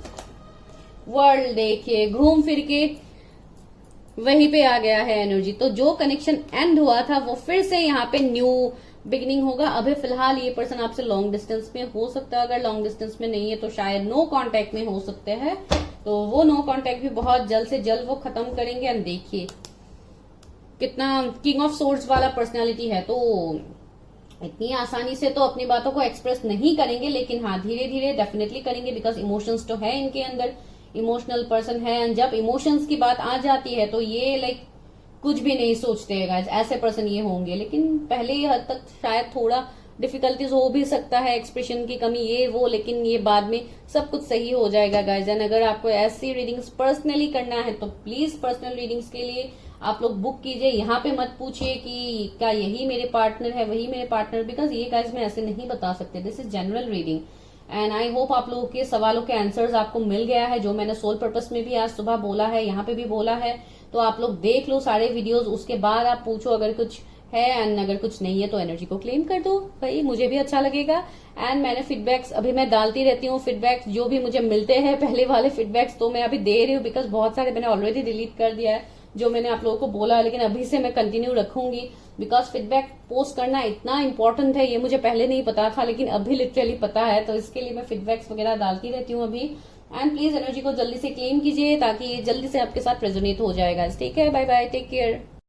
वर्ल्ड देखिए घूम फिर के वहीं पे आ गया है एनर्जी, तो जो कनेक्शन एंड हुआ था वो फिर से यहाँ पे न्यू बिगिनिंग होगा। अभी फिलहाल ये पर्सन आपसे लॉन्ग डिस्टेंस में हो सकता है, अगर लॉन्ग डिस्टेंस में नहीं है तो शायद नो कांटेक्ट में हो सकते हैं, तो वो नो कांटेक्ट भी बहुत जल्द से जल्द वो खत्म करेंगे। एंड देखिए कितना किंग ऑफ सोर्ड्स वाला पर्सनालिटी है, तो इतनी आसानी से तो अपनी बातों को एक्सप्रेस नहीं करेंगे, लेकिन हाँ धीरे धीरे डेफिनेटली करेंगे, बिकॉज इमोशंस तो है इनके अंदर, इमोशनल पर्सन है। एंड जब इमोशंस की बात आ जाती है तो ये लाइक कुछ भी नहीं सोचते हैं गाइस, ऐसे पर्सन ये होंगे। लेकिन पहले हद तक शायद थोड़ा डिफिकल्टीज हो भी सकता है, एक्सप्रेशन की कमी ये वो, लेकिन ये बाद में सब कुछ सही हो जाएगा गाइस। एंड अगर आपको ऐसी रीडिंग्स पर्सनली करना है तो प्लीज पर्सनल रीडिंग्स के लिए आप लोग बुक कीजिए। यहाँ पे मत पूछिए कि क्या यही मेरे पार्टनर है, वही मेरे पार्टनर, बिकॉज ये गाइस मैं ऐसे नहीं बता सकते, this is general reading. And I hope आप लोगों के सवालों के आंसर्स आपको मिल गया है, जो मैंने सोल पर्पस में भी आज सुबह बोला है, यहाँ पे भी बोला है, तो आप लोग देख लो सारे वीडियोस, उसके बाद आप पूछो अगर कुछ है, एंड अगर कुछ नहीं है तो एनर्जी को क्लेम कर दो भाई, मुझे भी अच्छा लगेगा। एंड मैंने फीडबैक्स अभी मैं डालती रहती हूँ, फीडबैक्स जो भी मुझे मिलते हैं पहले वाले फीडबैक्स तो मैं अभी दे रही हूँ, बिकॉज बहुत सारे मैंने ऑलरेडी डिलीट कर दिया है जो मैंने आप लोगों को बोला है, लेकिन अभी से मैं कंटिन्यू रखूंगी, बिकॉज फीडबैक पोस्ट करना इतना इंपॉर्टेंट है, ये मुझे पहले नहीं पता था लेकिन अभी लिटरली पता है, तो इसके लिए मैं फीडबैक्स वगैरह डालती रहती हूँ अभी। एंड प्लीज एनर्जी को जल्दी से क्लेम कीजिए ताकि ये जल्दी से आपके साथ रेजोनेट हो जाएगा। ठीक है, बाय बाय, टेक केयर।